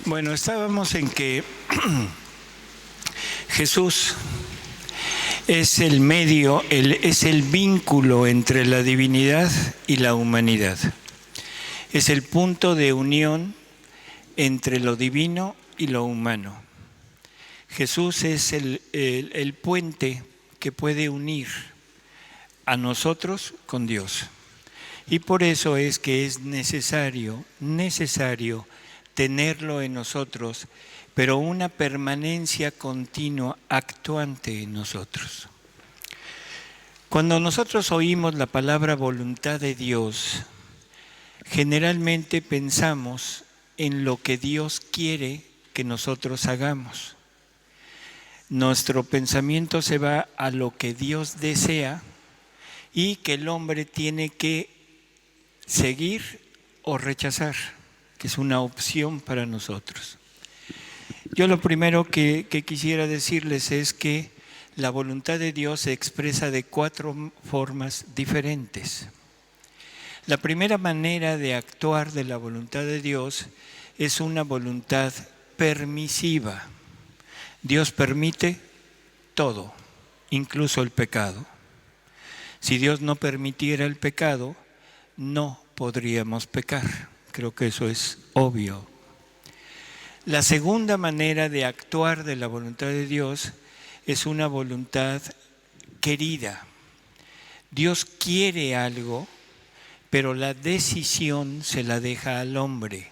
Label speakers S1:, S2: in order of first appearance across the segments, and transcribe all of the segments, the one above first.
S1: Bueno, estábamos en que Jesús es el medio, es el vínculo entre la divinidad y la humanidad. Es el punto de unión entre lo divino y lo humano. Jesús es el puente que puede unir a nosotros con Dios. Y por eso es que es necesario tenerlo en nosotros, pero una permanencia continua, actuante en nosotros. Cuando nosotros oímos la palabra voluntad de Dios, generalmente pensamos en lo que Dios quiere que nosotros hagamos. Nuestro pensamiento se va a lo que Dios desea y que el hombre tiene que seguir o rechazar, que es una opción para nosotros. Yo lo primero que quisiera decirles es que la voluntad de Dios se expresa de 4 formas diferentes. La primera manera de actuar de la voluntad de Dios es una voluntad permisiva. Dios permite todo, incluso el pecado. Si Dios no permitiera el pecado, no podríamos pecar. Creo que eso es obvio. La segunda manera de actuar de la voluntad de Dios es una voluntad querida. Dios quiere algo, pero la decisión se la deja al hombre.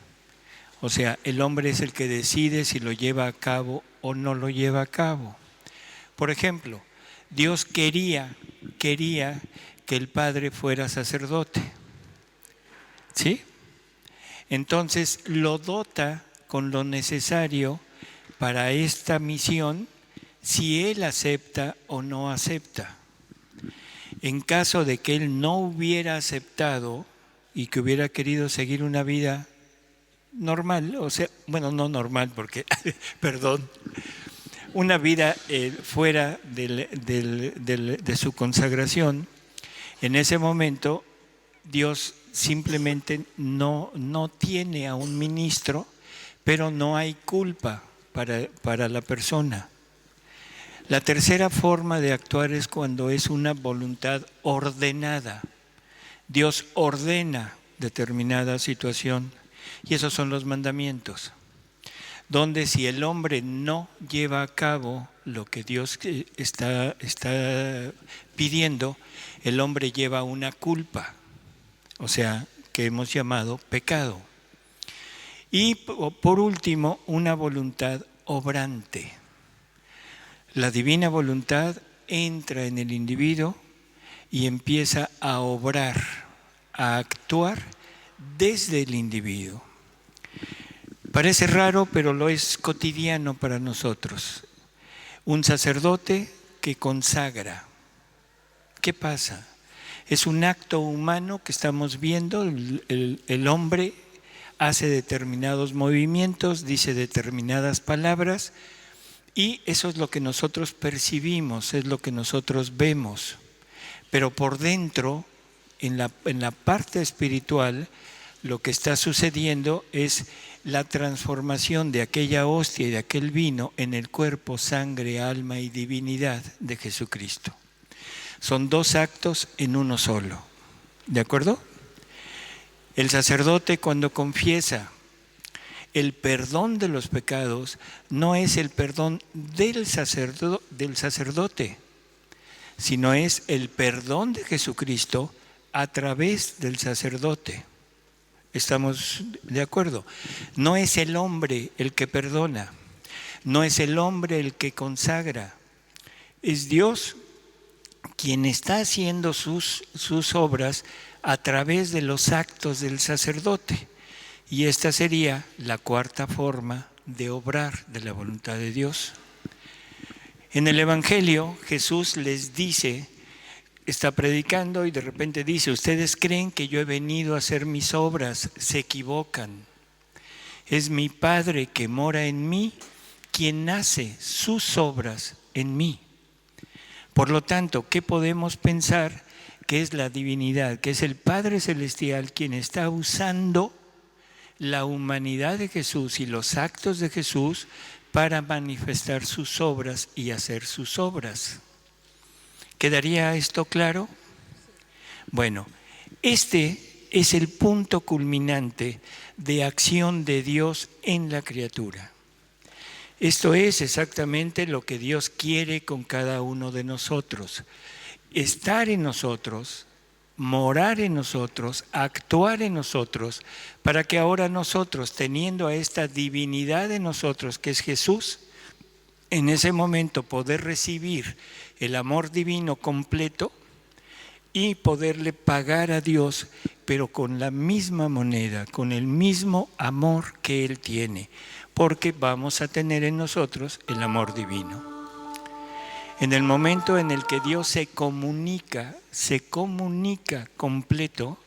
S1: O sea, el hombre es el que decide si lo lleva a cabo o no lo lleva a cabo. Por ejemplo, Dios quería que el padre fuera sacerdote. ¿Sí? Entonces lo dota con lo necesario para esta misión, si él acepta o no acepta. En caso de que él no hubiera aceptado y que hubiera querido seguir una vida normal, o sea, bueno, no normal porque, perdón, una vida fuera de su consagración, en ese momento Dios simplemente no tiene a un ministro, pero no hay culpa para la persona. La tercera forma de actuar es cuando es una voluntad ordenada. Dios ordena determinada situación y esos son los mandamientos, donde si el hombre no lleva a cabo lo que Dios está pidiendo, el hombre lleva una culpa, o sea, que hemos llamado pecado. Y por último, una voluntad obrante. La divina voluntad entra en el individuo y empieza a obrar, a actuar desde el individuo. Parece raro, pero lo es cotidiano para nosotros. Un sacerdote que consagra. ¿Qué pasa? Es un acto humano que estamos viendo, el hombre hace determinados movimientos, dice determinadas palabras y eso es lo que nosotros percibimos, es lo que nosotros vemos. Pero por dentro, en la parte espiritual, lo que está sucediendo es la transformación de aquella hostia y de aquel vino en el cuerpo, sangre, alma y divinidad de Jesucristo. Son 2 actos en uno solo. ¿De acuerdo? El sacerdote cuando confiesa el perdón de los pecados no es el perdón del sacerdote, sino es el perdón de Jesucristo a través del sacerdote. ¿Estamos de acuerdo? No es el hombre el que perdona, no es el hombre el que consagra, es Dios quien está haciendo sus obras a través de los actos del sacerdote. Y esta sería la 4ª forma de obrar de la voluntad de Dios. En el Evangelio Jesús les dice, está predicando y de repente dice, ustedes creen que yo he venido a hacer mis obras, se equivocan. Es mi Padre que mora en mí quien hace sus obras en mí. Por lo tanto, ¿qué podemos pensar? Que es la divinidad, que es el Padre Celestial quien está usando la humanidad de Jesús y los actos de Jesús para manifestar sus obras y hacer sus obras. ¿Quedaría esto claro? Bueno, este es el punto culminante de acción de Dios en la criatura. Esto es exactamente lo que Dios quiere con cada uno de nosotros. Estar en nosotros, morar en nosotros, actuar en nosotros, para que ahora nosotros, teniendo a esta divinidad en nosotros, que es Jesús, en ese momento poder recibir el amor divino completo y poderle pagar a Dios, pero con la misma moneda, con el mismo amor que Él tiene, porque vamos a tener en nosotros el amor divino. En el momento en el que Dios se comunica completo,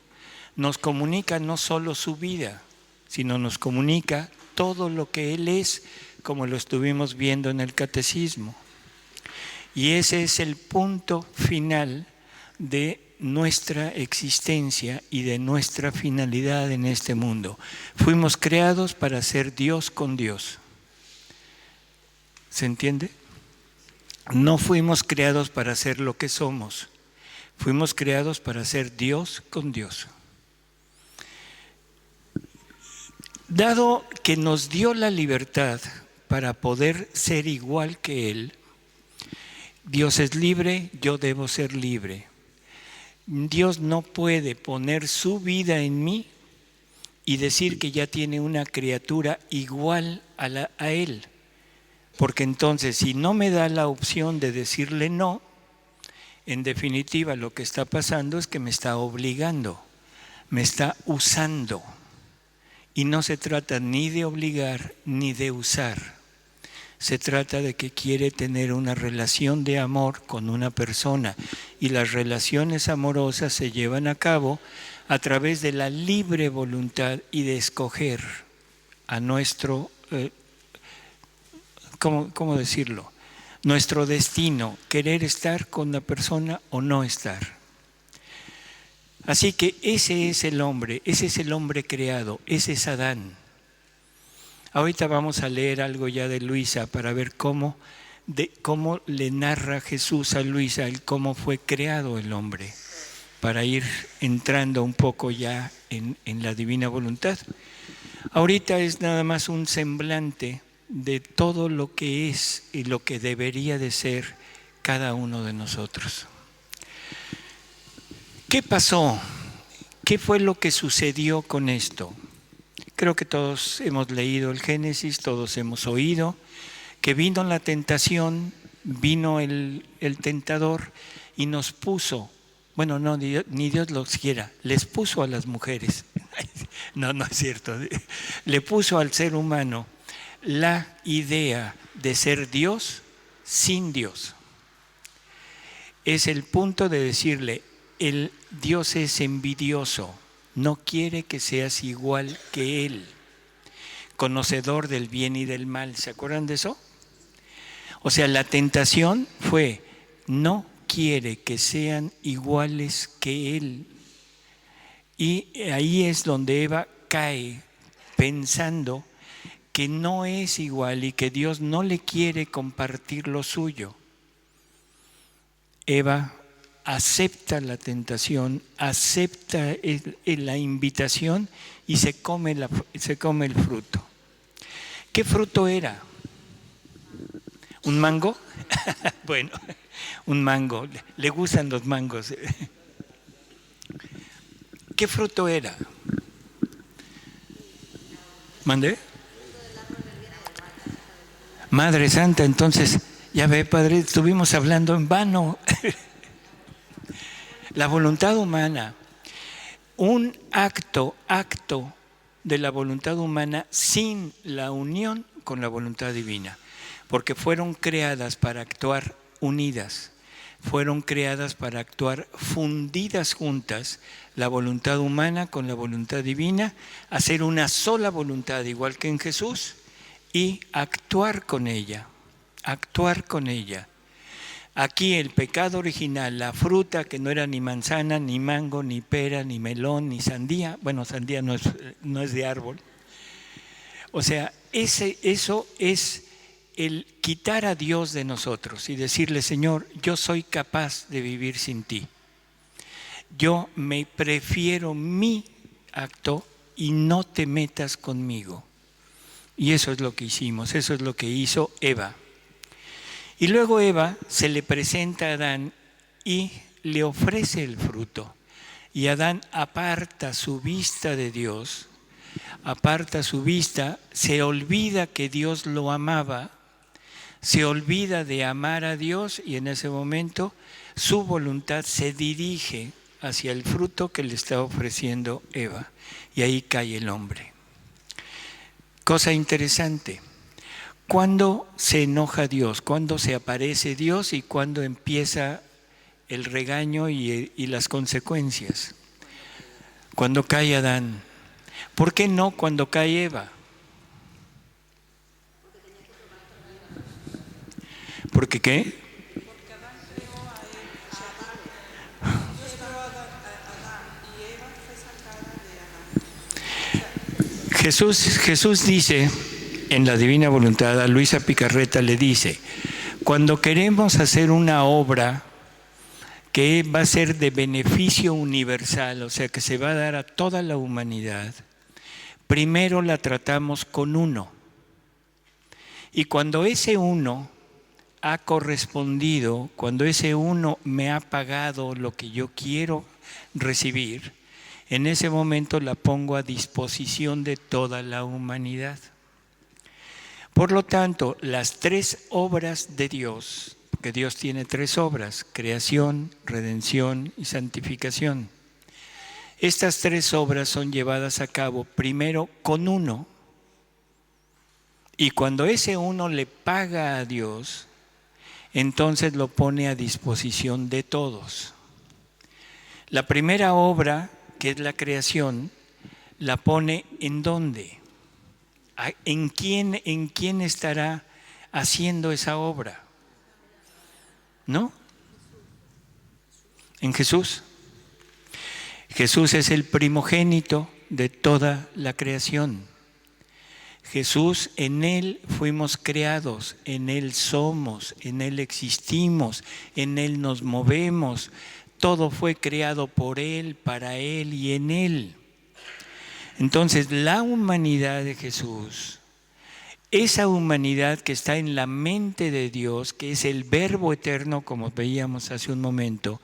S1: nos comunica no solo su vida, sino nos comunica todo lo que Él es, como lo estuvimos viendo en el catecismo. Y ese es el punto final de nuestra existencia y de nuestra finalidad en este mundo. Fuimos creados para ser Dios con Dios. ¿Se entiende? No fuimos creados para ser lo que somos. Fuimos creados para ser Dios con Dios. Dado que nos dio la libertad para poder ser igual que Él, Dios es libre, yo debo ser libre. Dios no puede poner su vida en mí y decir que ya tiene una criatura igual a Él. Porque entonces, si no me da la opción de decirle no, en definitiva lo que está pasando es que me está obligando, me está usando. Y no se trata ni de obligar ni de usar. Se trata de que quiere tener una relación de amor con una persona. Y las relaciones amorosas se llevan a cabo a través de la libre voluntad y de escoger a nuestro, ¿cómo decirlo? Nuestro destino, querer estar con la persona o no estar. Así que ese es el hombre creado, ese es Adán. Ahorita vamos a leer algo ya de Luisa para ver cómo le narra Jesús a Luisa el cómo fue creado el hombre, para ir entrando un poco ya en la divina voluntad. Ahorita es nada más un semblante de todo lo que es y lo que debería de ser cada uno de nosotros. ¿Qué pasó? ¿Qué fue lo que sucedió con esto? Creo que todos hemos leído el Génesis, todos hemos oído que vino la tentación, vino el tentador y nos puso, bueno, no, ni Dios los quiera, les puso a las mujeres, no es cierto, le puso al ser humano la idea de ser Dios sin Dios. Es el punto de decirle, el Dios es envidioso, no quiere que seas igual que Él, conocedor del bien y del mal. ¿Se acuerdan de eso? O sea, la tentación fue, no quiere que sean iguales que Él. Y ahí es donde Eva cae pensando que no es igual y que Dios no le quiere compartir lo suyo. Eva acepta la tentación, acepta la invitación y se come el fruto. ¿Qué fruto era? ¿Un mango? Bueno, un mango. Le gustan los mangos. ¿Qué fruto era? ¿Mandé? Madre Santa, entonces, ya ve, Padre, estuvimos hablando en vano. La voluntad humana, un acto de la voluntad humana sin la unión con la voluntad divina, porque fueron creadas para actuar unidas, fueron creadas para actuar fundidas juntas, la voluntad humana con la voluntad divina, hacer una sola voluntad igual que en Jesús y actuar con ella, actuar con ella. Aquí el pecado original, la fruta que no era ni manzana, ni mango, ni pera, ni melón, ni sandía. Bueno, sandía no es de árbol. O sea, eso es el quitar a Dios de nosotros y decirle, Señor, yo soy capaz de vivir sin ti. Yo me prefiero mi acto y no te metas conmigo. Y eso es lo que hicimos, eso es lo que hizo Eva. Y luego Eva se le presenta a Adán y le ofrece el fruto. Y Adán aparta su vista de Dios, aparta su vista, se olvida que Dios lo amaba, se olvida de amar a Dios y en ese momento su voluntad se dirige hacia el fruto que le está ofreciendo Eva. Y ahí cae el hombre. Cosa interesante. ¿Cuándo se enoja Dios? ¿Cuándo se aparece Dios y cuándo empieza el regaño y las consecuencias? Cuando cae Adán. ¿Por qué no cuando cae Eva? ¿Por qué qué?
S2: Porque Adán creó a Eva. Dios creó a Adán y Eva fue sacada de Adán.
S1: Jesús dice, en la Divina Voluntad, a Luisa Picarreta le dice, cuando queremos hacer una obra que va a ser de beneficio universal, o sea, que se va a dar a toda la humanidad, primero la tratamos con uno. Y cuando ese uno ha correspondido, cuando ese uno me ha pagado lo que yo quiero recibir, en ese momento la pongo a disposición de toda la humanidad. Por lo tanto, las tres obras de Dios, porque Dios tiene tres obras, creación, redención y santificación. Estas tres obras son llevadas a cabo primero con uno, y cuando ese uno le paga a Dios, entonces lo pone a disposición de todos. La primera obra, que es la creación, la pone ¿en dónde? ¿En quién estará haciendo esa obra? ¿No? En Jesús. Jesús es el primogénito de toda la creación. Jesús, en Él fuimos creados, en Él somos, en Él existimos, en Él nos movemos. Todo fue creado por Él, para Él y en Él. Entonces, la humanidad de Jesús, esa humanidad que está en la mente de Dios, que es el Verbo eterno, como veíamos hace un momento,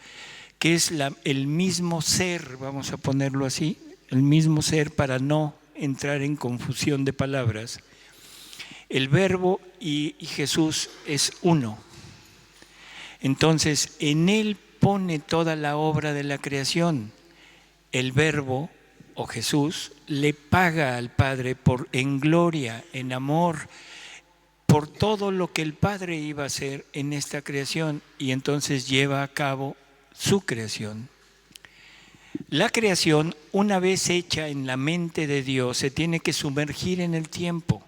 S1: que es el mismo ser, vamos a ponerlo así, el mismo ser para no entrar en confusión de palabras. El Verbo y Jesús es uno. Entonces, en Él pone toda la obra de la creación. El Verbo o Jesús le paga al Padre en gloria, en amor, por todo lo que el Padre iba a hacer en esta creación, y entonces lleva a cabo su creación. La creación, una vez hecha en la mente de Dios, se tiene que sumergir en el tiempo.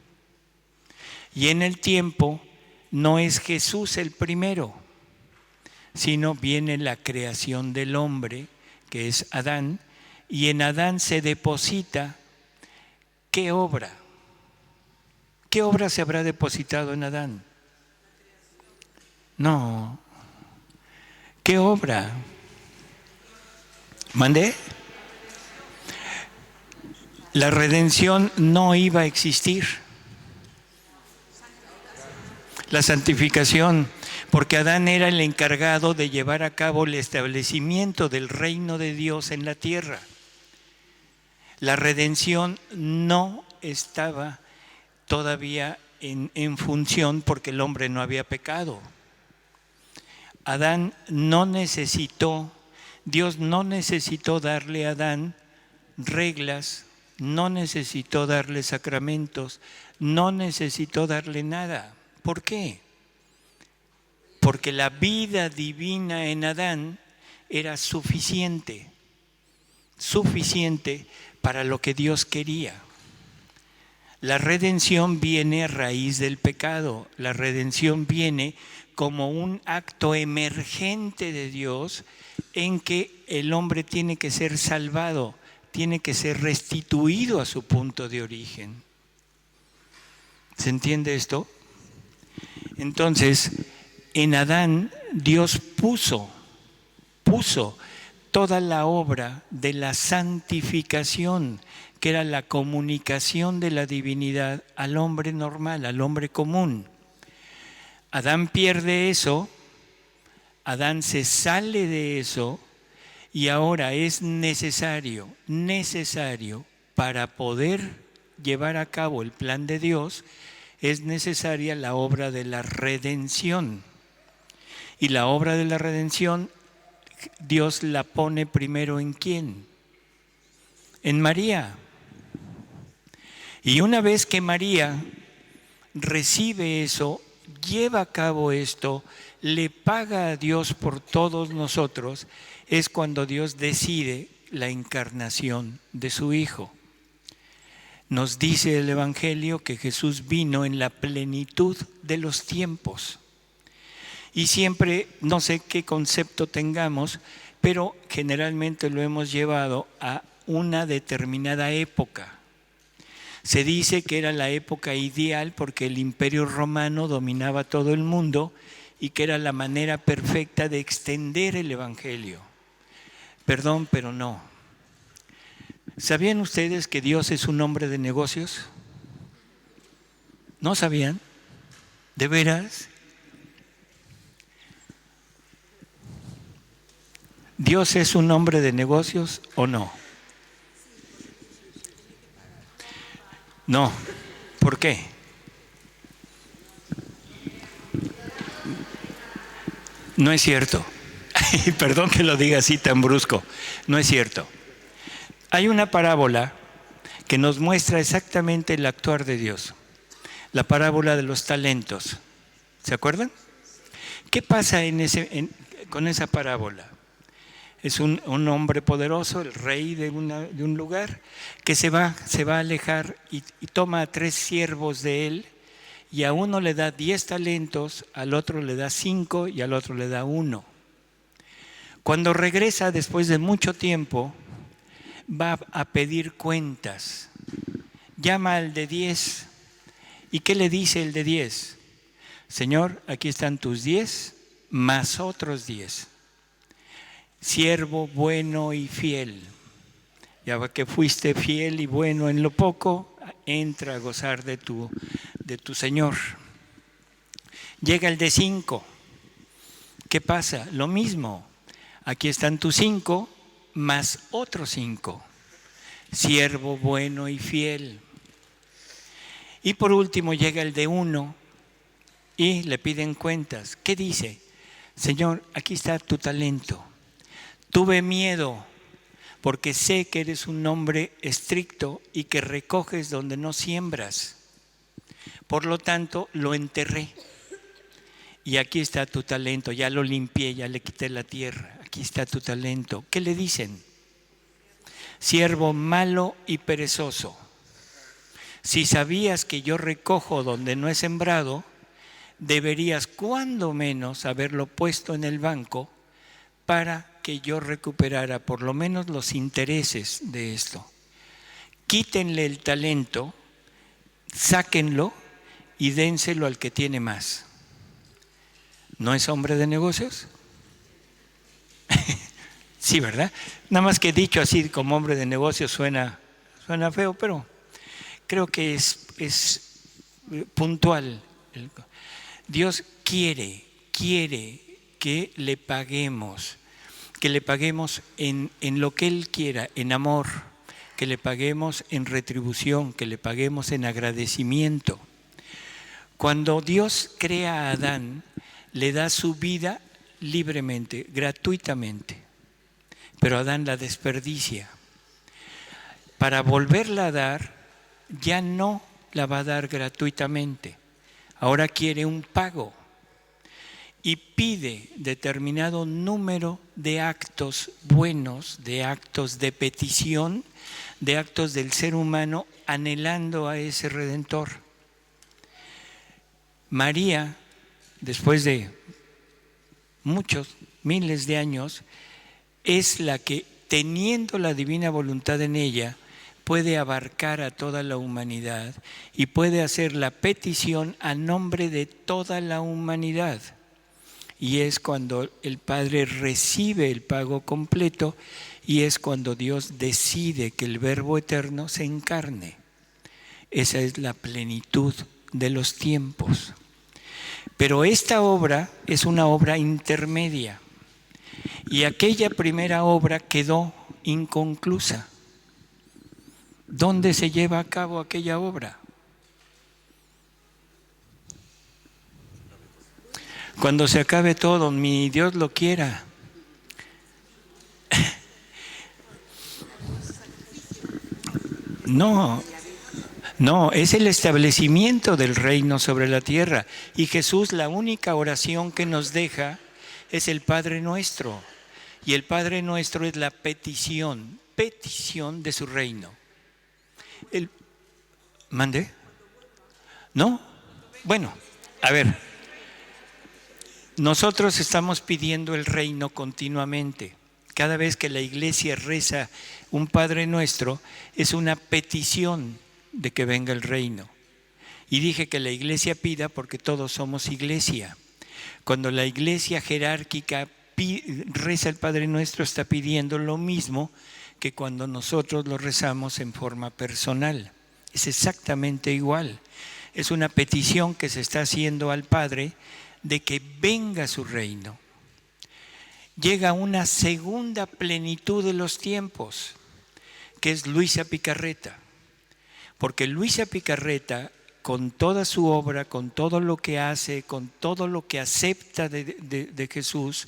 S1: Y en el tiempo no es Jesús el primero, sino viene la creación del hombre, que es Adán, y en Adán se deposita ¿qué obra? ¿Qué obra se habrá depositado en Adán? No. ¿Qué obra? ¿Mandé? La redención no iba a existir. La santificación, porque Adán era el encargado de llevar a cabo el establecimiento del reino de Dios en la tierra. La redención no estaba todavía en función porque el hombre no había pecado. Adán no necesitó, Dios no necesitó darle a Adán reglas, no necesitó darle sacramentos, no necesitó darle nada. ¿Por qué? Porque la vida divina en Adán era suficiente para lo que Dios quería. La redención viene a raíz del pecado, la redención viene como un acto emergente de Dios en que el hombre tiene que ser salvado, tiene que ser restituido a su punto de origen. ¿Se entiende esto? Entonces, en Adán Dios puso toda la obra de la santificación, que era la comunicación de la divinidad al hombre normal, al hombre común. Adán pierde eso, Adán se sale de eso y ahora es necesario para poder llevar a cabo el plan de Dios, es necesaria la obra de la redención. Y la obra de la redención, Dios la pone primero ¿en quién? En María. Y una vez que María recibe eso, lleva a cabo esto, le paga a Dios por todos nosotros, es cuando Dios decide la encarnación de su Hijo. Nos dice el Evangelio que Jesús vino en la plenitud de los tiempos. Y siempre, no sé qué concepto tengamos, pero generalmente lo hemos llevado a una determinada época. Se dice que era la época ideal porque el Imperio Romano dominaba todo el mundo y que era la manera perfecta de extender el Evangelio. Perdón, pero no. ¿Sabían ustedes que Dios es un hombre de negocios? ¿No sabían? ¿De veras? ¿Dios es un hombre de negocios o no? No. ¿Por qué? No es cierto. Perdón que lo diga así tan brusco. No es cierto. Hay una parábola que nos muestra exactamente el actuar de Dios. La parábola de los talentos. ¿Se acuerdan? ¿Qué pasa con esa parábola? Es un hombre poderoso, el rey de un lugar, que se va a alejar y toma a 3 siervos de él, y a uno le da 10 talentos, al otro le da 5 y al otro le da 1. Cuando regresa después de mucho tiempo, va a pedir cuentas. Llama al de 10. ¿Y qué le dice el de 10? Señor, aquí están tus 10 más otros 10. Siervo bueno y fiel. Ya que fuiste fiel y bueno en lo poco, entra a gozar de tu Señor. Llega el de 5. ¿Qué pasa? Lo mismo. Aquí están tus 5 más otros 5. Siervo bueno y fiel. Y por último llega el de 1 y le piden cuentas. ¿Qué dice? Señor, aquí está tu talento. Tuve miedo porque sé que eres un hombre estricto y que recoges donde no siembras. Por lo tanto, lo enterré. Y aquí está tu talento. Ya lo limpié, ya le quité la tierra. Aquí está tu talento. ¿Qué le dicen? Siervo malo y perezoso. Si sabías que yo recojo donde no he sembrado, deberías cuando menos haberlo puesto en el banco para que yo recuperara por lo menos los intereses de esto. Quítenle el talento, sáquenlo y dénselo al que tiene más. ¿No es hombre de negocios? Sí, ¿verdad? Nada más que dicho así como hombre de negocios suena feo, pero creo que es puntual. Dios quiere que le paguemos en lo que Él quiera, en amor, que le paguemos en retribución, que le paguemos en agradecimiento. Cuando Dios crea a Adán, le da su vida libremente, gratuitamente, pero Adán la desperdicia. Para volverla a dar, ya no la va a dar gratuitamente. Ahora quiere un pago y pide determinado número de actos buenos, de actos de petición, de actos del ser humano anhelando a ese Redentor. María, después de muchos, miles de años, es la que, teniendo la divina voluntad en ella, puede abarcar a toda la humanidad y puede hacer la petición a nombre de toda la humanidad. Y es cuando el Padre recibe el pago completo y es cuando Dios decide que el Verbo eterno se encarne. Esa es la plenitud de los tiempos. Pero esta obra es una obra intermedia y aquella primera obra quedó inconclusa. ¿Dónde se lleva a cabo aquella obra? Cuando se acabe todo, mi Dios lo quiera. No, es el establecimiento del reino sobre la tierra. Y Jesús, la única oración que nos deja es el Padre Nuestro. Y el Padre Nuestro es la petición de su reino. ¿Mande? ¿No? Bueno, a ver. Nosotros estamos pidiendo el reino continuamente. Cada vez que la iglesia reza un Padre Nuestro, es una petición de que venga el reino. Y dije que la iglesia pida porque todos somos iglesia. Cuando la iglesia jerárquica reza el Padre Nuestro, está pidiendo lo mismo que cuando nosotros lo rezamos en forma personal. Es exactamente igual. Es una petición que se está haciendo al Padre de que venga su reino. Llega una segunda plenitud de los tiempos, que es Luisa Picarreta. Porque Luisa Picarreta, con toda su obra, con todo lo que hace, con todo lo que acepta de Jesús,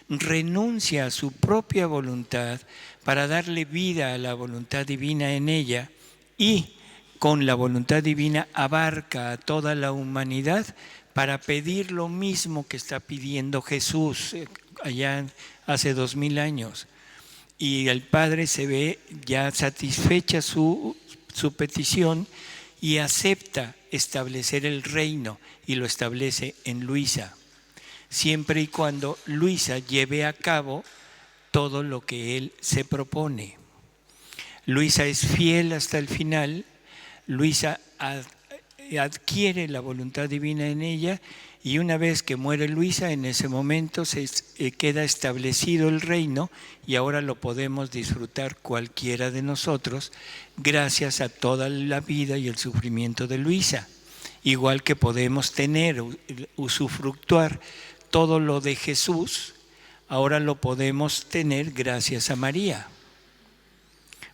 S1: renuncia a su propia voluntad para darle vida a la voluntad divina en ella y con la voluntad divina abarca a toda la humanidad para pedir lo mismo que está pidiendo Jesús allá hace 2000 años. Y el Padre se ve ya satisfecha su petición y acepta establecer el reino y lo establece en Luisa, siempre y cuando Luisa lleve a cabo todo lo que él se propone. Luisa es fiel hasta el final. Luisa adquiere la voluntad divina en ella y una vez que muere Luisa, en ese momento queda establecido el reino y ahora lo podemos disfrutar cualquiera de nosotros gracias a toda la vida y el sufrimiento de Luisa. Igual que podemos tener, usufructuar todo lo de Jesús, ahora lo podemos tener gracias a María.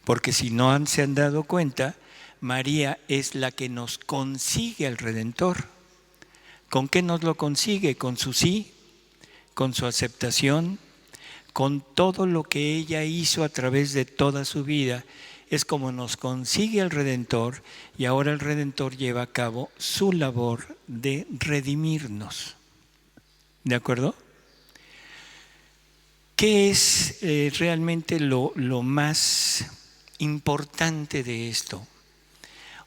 S1: Porque si no se han dado cuenta, María es la que nos consigue al Redentor. ¿Con qué nos lo consigue? Con su sí, con su aceptación, con todo lo que ella hizo a través de toda su vida. Es como nos consigue al Redentor y ahora el Redentor lleva a cabo su labor de redimirnos. ¿De acuerdo? ¿Qué es realmente lo más importante de esto?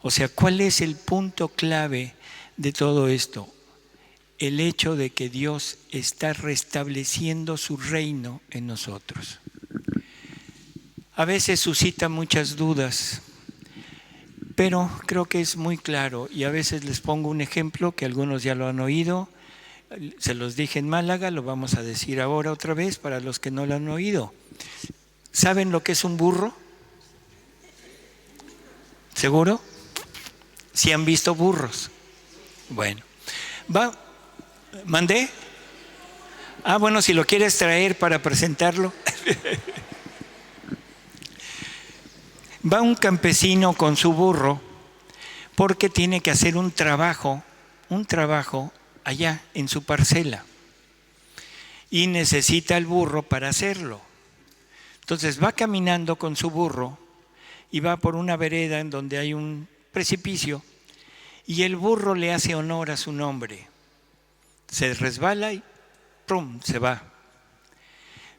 S1: O sea, ¿cuál es el punto clave de todo esto? El hecho de que Dios está restableciendo su reino en nosotros. A veces suscita muchas dudas, pero creo que es muy claro y a veces les pongo un ejemplo que algunos ya lo han oído. Se los dije en Málaga, lo vamos a decir ahora otra vez para los que no lo han oído. ¿Saben lo que es un burro? ¿Seguro? ¿Sí han visto burros? Bueno, ¿mandé? Bueno, si lo quieres traer para presentarlo. Va un campesino con su burro porque tiene que hacer un trabajo allá en su parcela y necesita el burro para hacerlo. Entonces va caminando con su burro y va por una vereda en donde hay un precipicio y el burro le hace honor a su nombre. Se resbala y ¡prum!, se va.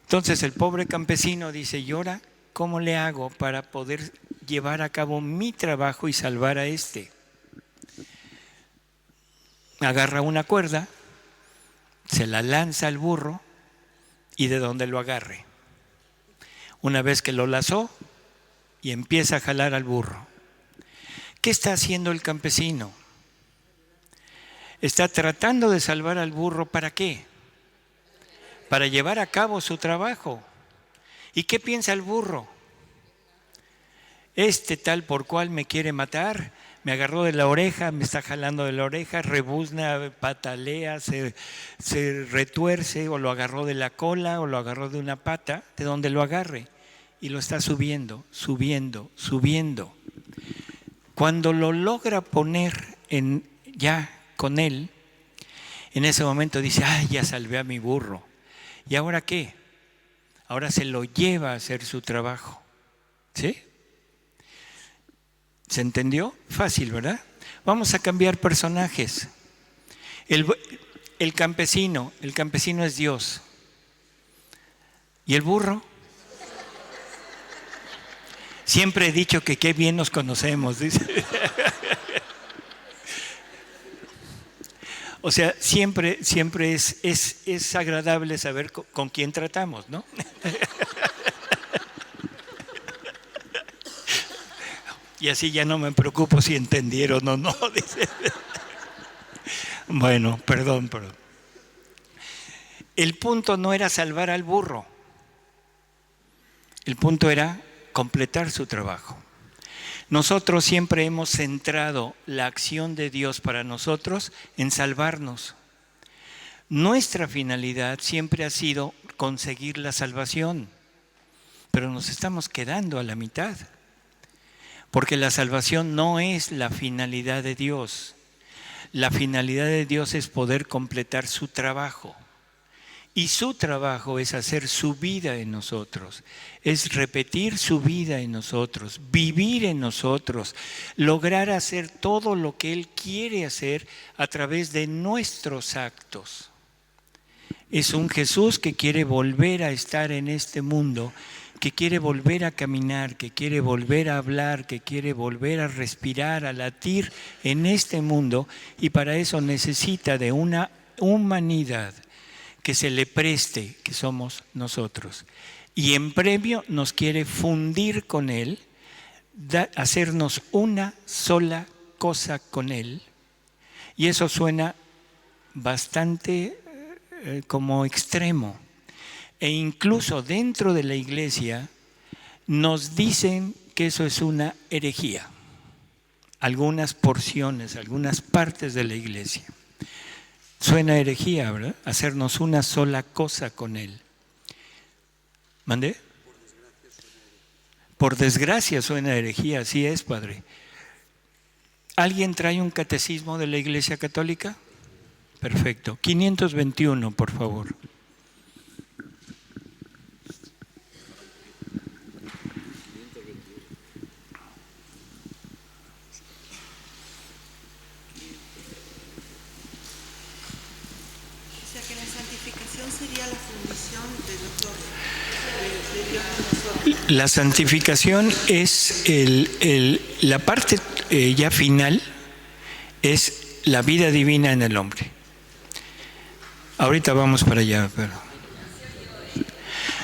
S1: Entonces el pobre campesino dice: ¿y ahora cómo le hago para poder llevar a cabo mi trabajo y salvar a este? Agarra una cuerda, se la lanza al burro y de donde lo agarre. Una vez que lo lazó, y empieza a jalar al burro. ¿Qué está haciendo el campesino? Está tratando de salvar al burro, ¿para qué? Para llevar a cabo su trabajo. ¿Y qué piensa el burro? Este tal por cual me quiere matar, me agarró de la oreja, me está jalando de la oreja, rebuzna, patalea, se retuerce, o lo agarró de la cola, o lo agarró de una pata, de donde lo agarre, y lo está subiendo, subiendo, subiendo. Cuando lo logra poner ya con él, en ese momento dice, ¡ay, ya salvé a mi burro! ¿Y ahora qué? Ahora se lo lleva a hacer su trabajo. ¿Sí? ¿Se entendió? Fácil, ¿verdad? Vamos a cambiar personajes. El campesino es Dios. ¿Y el burro? Siempre he dicho que qué bien nos conocemos, dice. O sea, siempre es agradable saber con quién tratamos, ¿no? Y así ya no me preocupo si entendieron o no, dice. Bueno, perdón. El punto no era salvar al burro. El punto era completar su trabajo. Nosotros siempre hemos centrado la acción de Dios para nosotros en salvarnos. Nuestra finalidad siempre ha sido conseguir la salvación, pero nos estamos quedando a la mitad. Porque la salvación no es la finalidad de Dios. La finalidad de Dios es poder completar su trabajo. Y su trabajo es hacer su vida en nosotros, es repetir su vida en nosotros, vivir en nosotros, lograr hacer todo lo que Él quiere hacer a través de nuestros actos. Es un Jesús que quiere volver a estar en este mundo, que quiere volver a caminar, que quiere volver a hablar, que quiere volver a respirar, a latir en este mundo, y para eso necesita de una humanidad que se le preste, que somos nosotros. Y en premio nos quiere fundir con Él, hacernos una sola cosa con Él. Y eso suena bastante como extremo. E incluso dentro de la iglesia nos dicen que eso es una herejía. Algunas porciones, algunas partes de la iglesia. Suena herejía, ¿verdad? Hacernos una sola cosa con Él. ¿Mandé? Por desgracia suena herejía, así es, Padre. ¿Alguien trae un catecismo de la Iglesia Católica? Perfecto. 521, por favor.
S2: Que la santificación sería la fundición de Dios en nosotros.
S1: La santificación es la parte ya final, es la vida divina en el hombre. Ahorita vamos para allá, pero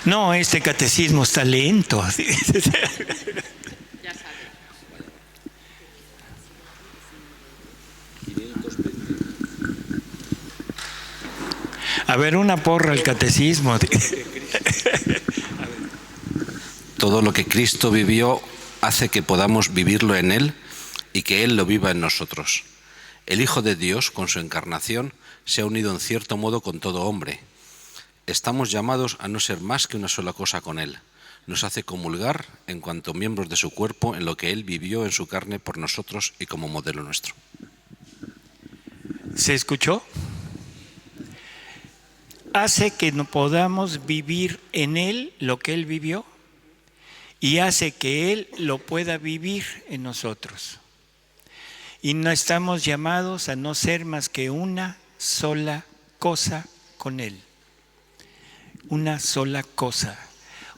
S1: no, este catecismo está lento. A ver, una porra al catecismo.
S3: Todo lo que Cristo vivió hace que podamos vivirlo en Él y que Él lo viva en nosotros. El Hijo de Dios, con su encarnación, se ha unido en cierto modo con todo hombre. Estamos llamados a no ser más que una sola cosa con Él. Nos hace comulgar en cuanto miembros de su cuerpo en lo que Él vivió en su carne por nosotros y como modelo nuestro.
S1: ¿Se escuchó? Hace que no podamos vivir en Él lo que Él vivió y hace que Él lo pueda vivir en nosotros. Y no estamos llamados a no ser más que una sola cosa con Él. Una sola cosa.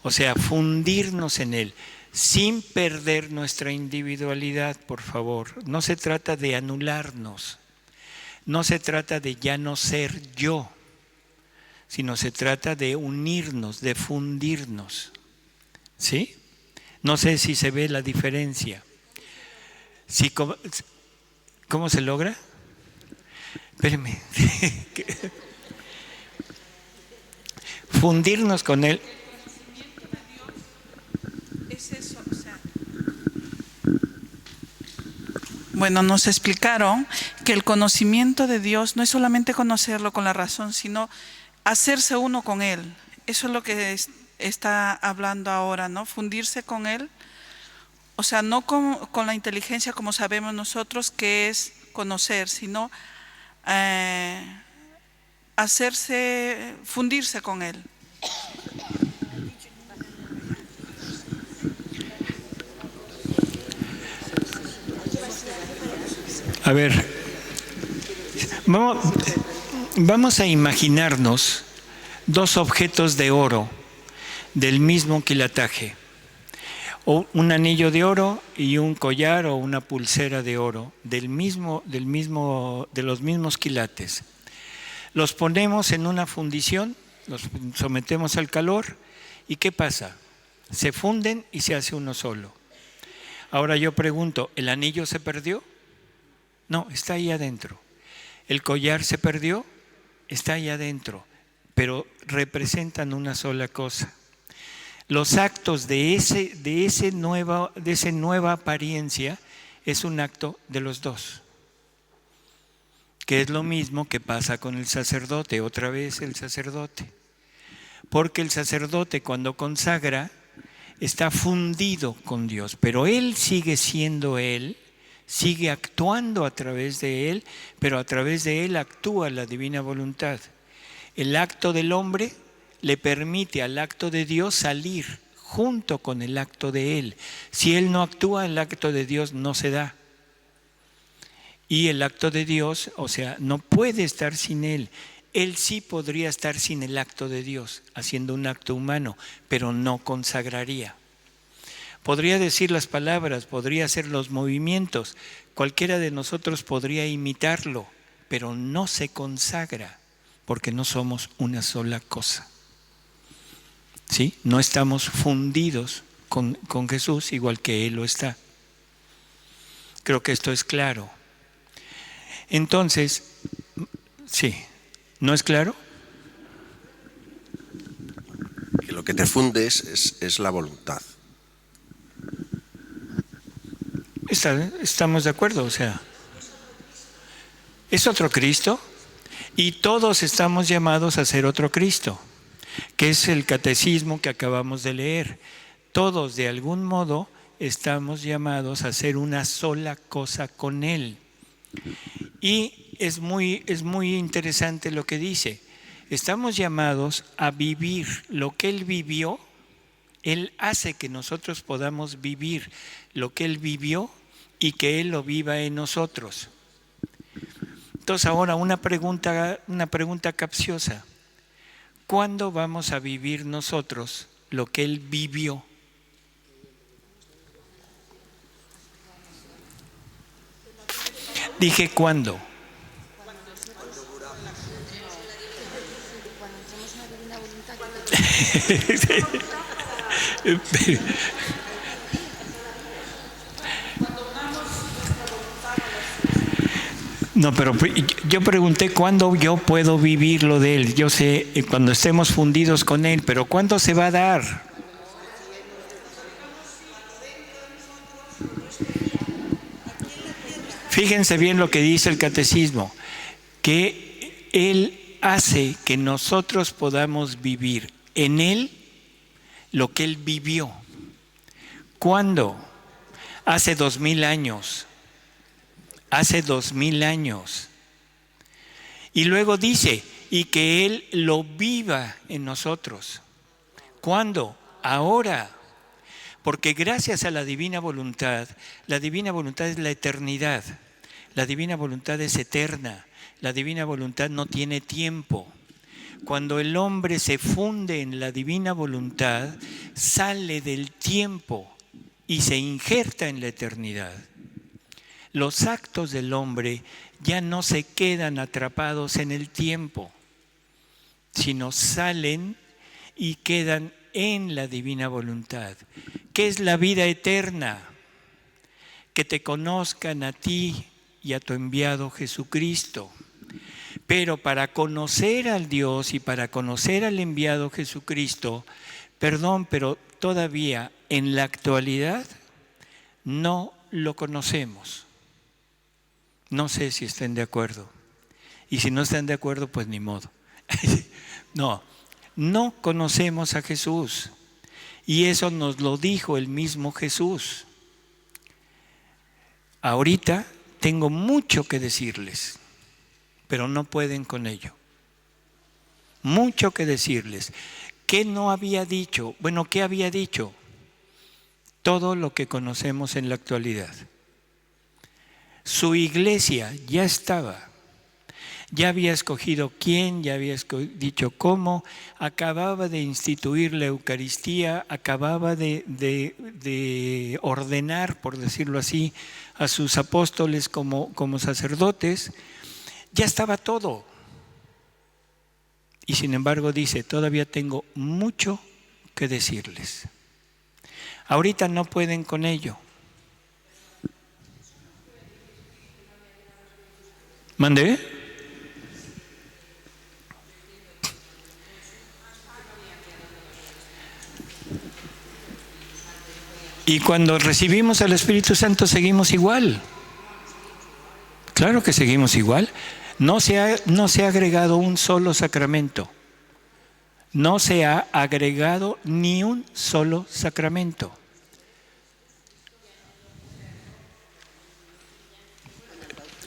S1: O sea, fundirnos en Él, sin perder nuestra individualidad, por favor. No se trata de anularnos. No se trata de ya no ser yo, sino se trata de unirnos, de fundirnos. ¿Sí? No sé si se ve la diferencia. Si, ¿cómo se logra? Espérenme. Fundirnos con Él.
S2: Es eso, o sea. Bueno, nos explicaron que el conocimiento de Dios no es solamente conocerlo con la razón, sino hacerse uno con Él. Eso es lo que está hablando ahora, ¿no? Fundirse con Él. O sea, no con la inteligencia como sabemos nosotros que es conocer, sino fundirse con Él.
S1: A ver, vamos a imaginarnos dos objetos de oro del mismo quilataje, o un anillo de oro y un collar o una pulsera de oro de los mismos quilates. Los ponemos en una fundición, los sometemos al calor y ¿qué pasa? Se funden y se hace uno solo. Ahora yo pregunto, ¿el anillo se perdió? No, está ahí adentro. ¿El collar se perdió? Está ahí adentro, pero representan una sola cosa. Los actos de esa nueva apariencia es un acto de los dos, que es lo mismo que pasa con el sacerdote, otra vez el sacerdote. Porque el sacerdote cuando consagra está fundido con Dios, pero él sigue siendo él, sigue actuando a través de él, pero a través de él actúa la divina voluntad. El acto del hombre le permite al acto de Dios salir junto con el acto de él. Si él no actúa, el acto de Dios no se da. Y el acto de Dios, o sea, no puede estar sin él. Él sí podría estar sin el acto de Dios, haciendo un acto humano, pero no consagraría. Podría decir las palabras, podría hacer los movimientos, cualquiera de nosotros podría imitarlo, pero no se consagra, porque no somos una sola cosa. ¿Sí? No estamos fundidos con Jesús igual que Él lo está. Creo que esto es claro. Entonces, sí, ¿no es claro?
S4: Que lo que te funde es la voluntad.
S1: Estamos de acuerdo, o sea, es otro Cristo y todos estamos llamados a ser otro Cristo, que es el catecismo que acabamos de leer. Todos de algún modo estamos llamados a ser una sola cosa con Él. Y es muy interesante lo que dice. Estamos llamados a vivir lo que Él vivió. Él hace que nosotros podamos vivir lo que Él vivió y que Él lo viva en nosotros. Entonces ahora una pregunta capciosa. ¿Cuándo vamos a vivir nosotros lo que Él vivió? Dije ¿cuándo? No, pero yo pregunté cuándo yo puedo vivir lo de Él. Yo sé cuando estemos fundidos con Él, pero ¿cuándo se va a dar? Fíjense bien lo que dice el catecismo, que Él hace que nosotros podamos vivir en Él lo que Él vivió. ¿Cuándo? Hace 2000 años. Hace 2000 años. Y luego dice, y que Él lo viva en nosotros. ¿Cuándo? Ahora. Porque gracias a la divina voluntad es la eternidad. La divina voluntad es eterna. La divina voluntad no tiene tiempo. Cuando el hombre se funde en la divina voluntad, sale del tiempo y se injerta en la eternidad. Los actos del hombre ya no se quedan atrapados en el tiempo, sino salen y quedan en la divina voluntad, ¿Qué es la vida eterna? Que te conozcan a ti y a tu enviado Jesucristo. Pero para conocer al Dios y para conocer al enviado Jesucristo, pero todavía en la actualidad no lo conocemos. No sé si estén de acuerdo. Y si no están de acuerdo, pues ni modo. No conocemos a Jesús. Y eso nos lo dijo el mismo Jesús. Ahorita tengo mucho que decirles, pero no pueden con ello. Mucho que decirles. ¿Qué no había dicho? Bueno, ¿qué había dicho? Todo lo que conocemos en la actualidad. Su iglesia ya estaba. Ya había escogido quién, ya había dicho cómo, acababa de instituir la Eucaristía, acababa de ordenar, por decirlo así, a sus apóstoles como sacerdotes. Ya estaba todo. Y sin embargo dice, todavía tengo mucho que decirles. Ahorita no pueden con ello. ¿Mandé? Y cuando recibimos al Espíritu Santo seguimos igual. Claro que seguimos igual. No se ha agregado un solo sacramento. No se ha agregado ni un solo sacramento.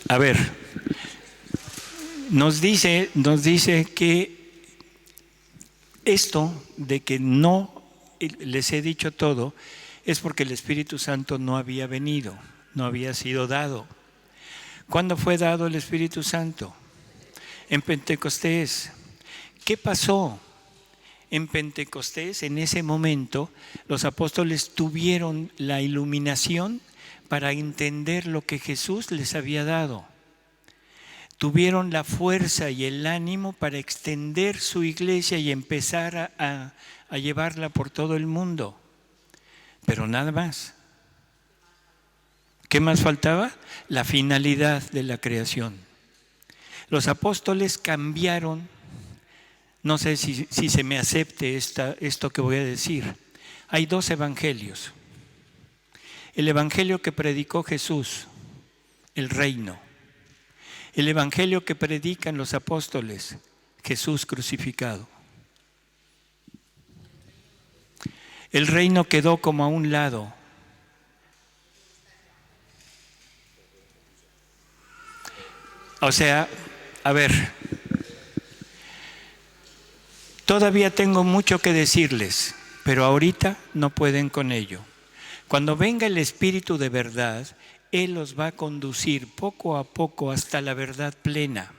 S1: A ver, nos dice que esto de que no les he dicho todo es porque el Espíritu Santo no había venido, no había sido dado. ¿Cuándo fue dado el Espíritu Santo? En Pentecostés. ¿Qué pasó? En Pentecostés, en ese momento, los apóstoles tuvieron la iluminación para entender lo que Jesús les había dado. Tuvieron la fuerza y el ánimo para extender su iglesia y empezar a llevarla por todo el mundo. Pero nada más. ¿Qué más faltaba? La finalidad de la creación. Los apóstoles cambiaron, no sé si se me acepte esto que voy a decir. Hay dos evangelios. El evangelio que predicó Jesús, el reino. El evangelio que predican los apóstoles, Jesús crucificado. El reino quedó como a un lado. O sea, a ver, todavía tengo mucho que decirles, pero ahorita no pueden con ello. Cuando venga el Espíritu de verdad, Él los va a conducir poco a poco hasta la verdad plena.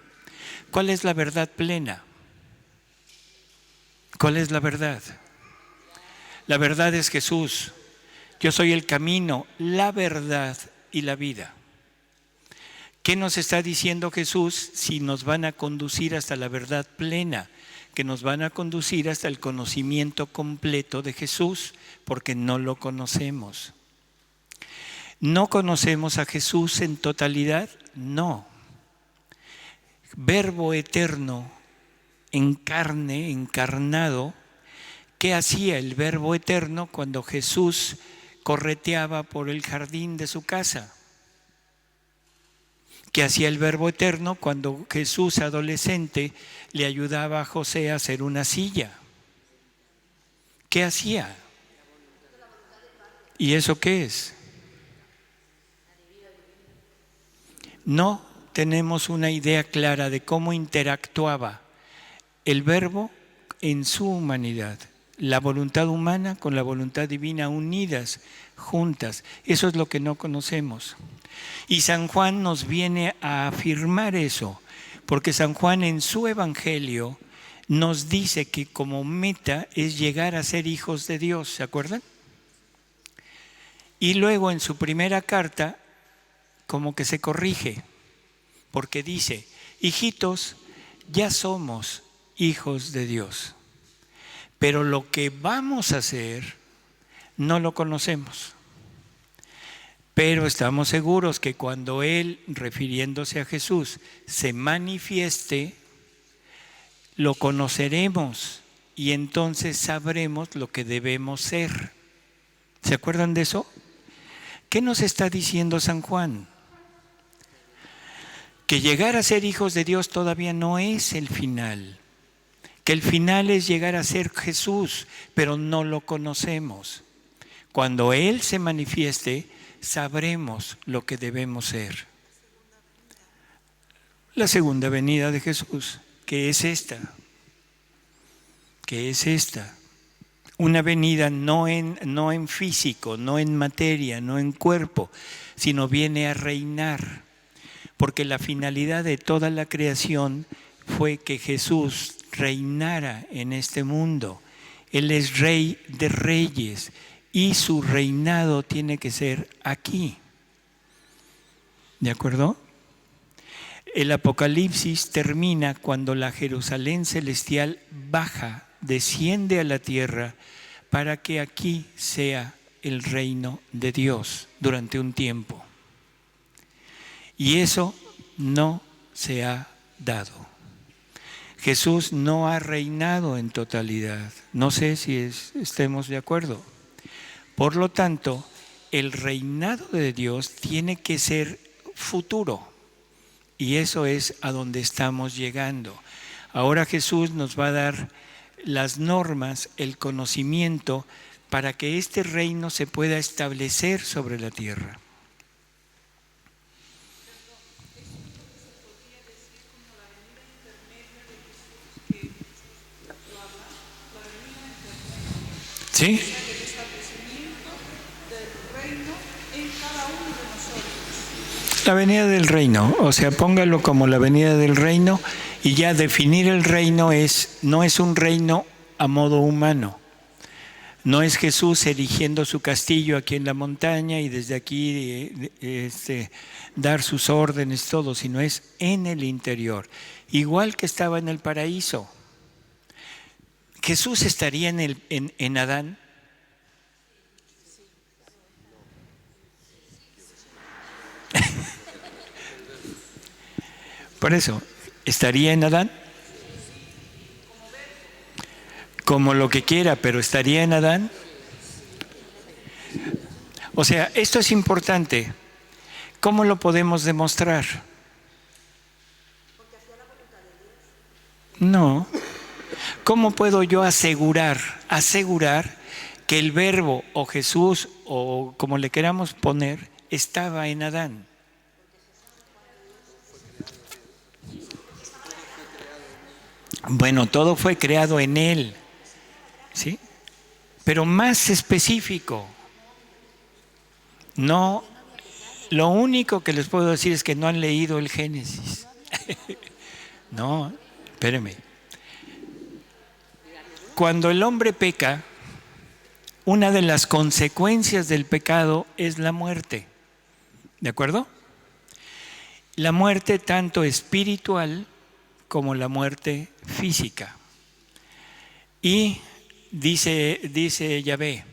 S1: ¿Cuál es la verdad plena? ¿Cuál es la verdad? La verdad es Jesús. Yo soy el camino, la verdad y la vida. ¿Qué nos está diciendo Jesús? Si nos van a conducir hasta la verdad plena, que nos van a conducir hasta el conocimiento completo de Jesús, porque no lo conocemos. ¿No conocemos a Jesús en totalidad? No. Verbo eterno en carne, encarnado. ¿Qué hacía el Verbo eterno cuando Jesús correteaba por el jardín de su casa? ¿Qué hacía el Verbo eterno cuando Jesús, adolescente, le ayudaba a José a hacer una silla? ¿Qué hacía? ¿Y eso qué es? No tenemos una idea clara de cómo interactuaba el Verbo en su humanidad. La voluntad humana con la voluntad divina unidas, juntas. Eso es lo que no conocemos. Y San Juan nos viene a afirmar eso, porque San Juan en su evangelio nos dice que como meta es llegar a ser hijos de Dios, ¿se acuerdan? Y luego en su primera carta como que se corrige, porque dice, hijitos, ya somos hijos de Dios, pero lo que vamos a hacer no lo conocemos. Pero estamos seguros que cuando Él, refiriéndose a Jesús, se manifieste, lo conoceremos y entonces sabremos lo que debemos ser. ¿Se acuerdan de eso? ¿Qué nos está diciendo San Juan? Que llegar a ser hijos de Dios todavía no es el final. Que el final es llegar a ser Jesús, pero no lo conocemos. Cuando Él se manifieste, sabremos lo que debemos ser. La segunda venida de Jesús, que es esta. Una venida no en físico, no en materia, no en cuerpo, sino viene a reinar. Porque la finalidad de toda la creación fue que Jesús reinara en este mundo. Él es Rey de Reyes y su reinado tiene que ser aquí. ¿De acuerdo? El Apocalipsis termina cuando la Jerusalén celestial baja, desciende a la tierra para que aquí sea el reino de Dios durante un tiempo. Y eso no se ha dado. Jesús no ha reinado en totalidad. No sé si estemos de acuerdo. Por lo tanto, el reinado de Dios tiene que ser futuro. Y eso es a donde estamos llegando. Ahora Jesús nos va a dar las normas, el conocimiento, para que este reino se pueda establecer sobre la tierra. ¿Sí? La venida del reino, o sea, póngalo como la venida del reino y ya definir el reino no es un reino a modo humano. No es Jesús erigiendo su castillo aquí en la montaña y desde aquí dar sus órdenes, todo, sino es en el interior. Igual que estaba en el paraíso. ¿Jesús estaría en Adán? Por eso, ¿estaría en Adán? Como lo que quiera, pero ¿estaría en Adán? O sea, esto es importante. ¿Cómo lo podemos demostrar? No. ¿Cómo puedo yo asegurar que el Verbo o Jesús o como le queramos poner estaba en Adán? Bueno, todo fue creado en Él, ¿sí? Pero más específico. No, lo único que les puedo decir es que no han leído el Génesis. No, espérenme. Cuando el hombre peca, una de las consecuencias del pecado es la muerte. ¿De acuerdo? La muerte tanto espiritual como la muerte física. Y dice Yahvé,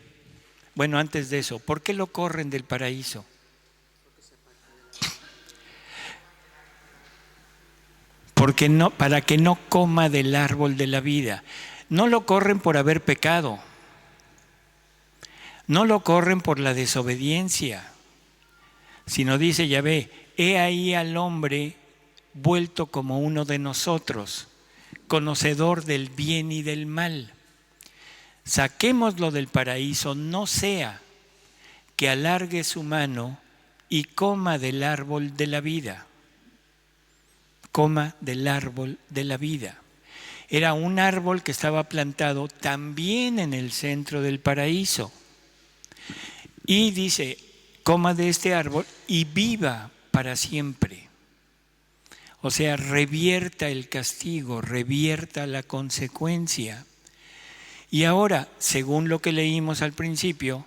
S1: bueno, antes de eso, ¿por qué lo corren del paraíso? Porque no, para que no coma del árbol de la vida. No lo corren por haber pecado. No lo corren por la desobediencia. Sino dice Yahvé, he ahí al hombre vuelto como uno de nosotros, conocedor del bien y del mal. Saquémoslo del paraíso, no sea que alargue su mano y coma del árbol de la vida. Coma del árbol de la vida. Era un árbol que estaba plantado también en el centro del paraíso. Y dice, coma de este árbol y viva para siempre. O sea, revierta el castigo, revierta la consecuencia. Y ahora, según lo que leímos al principio,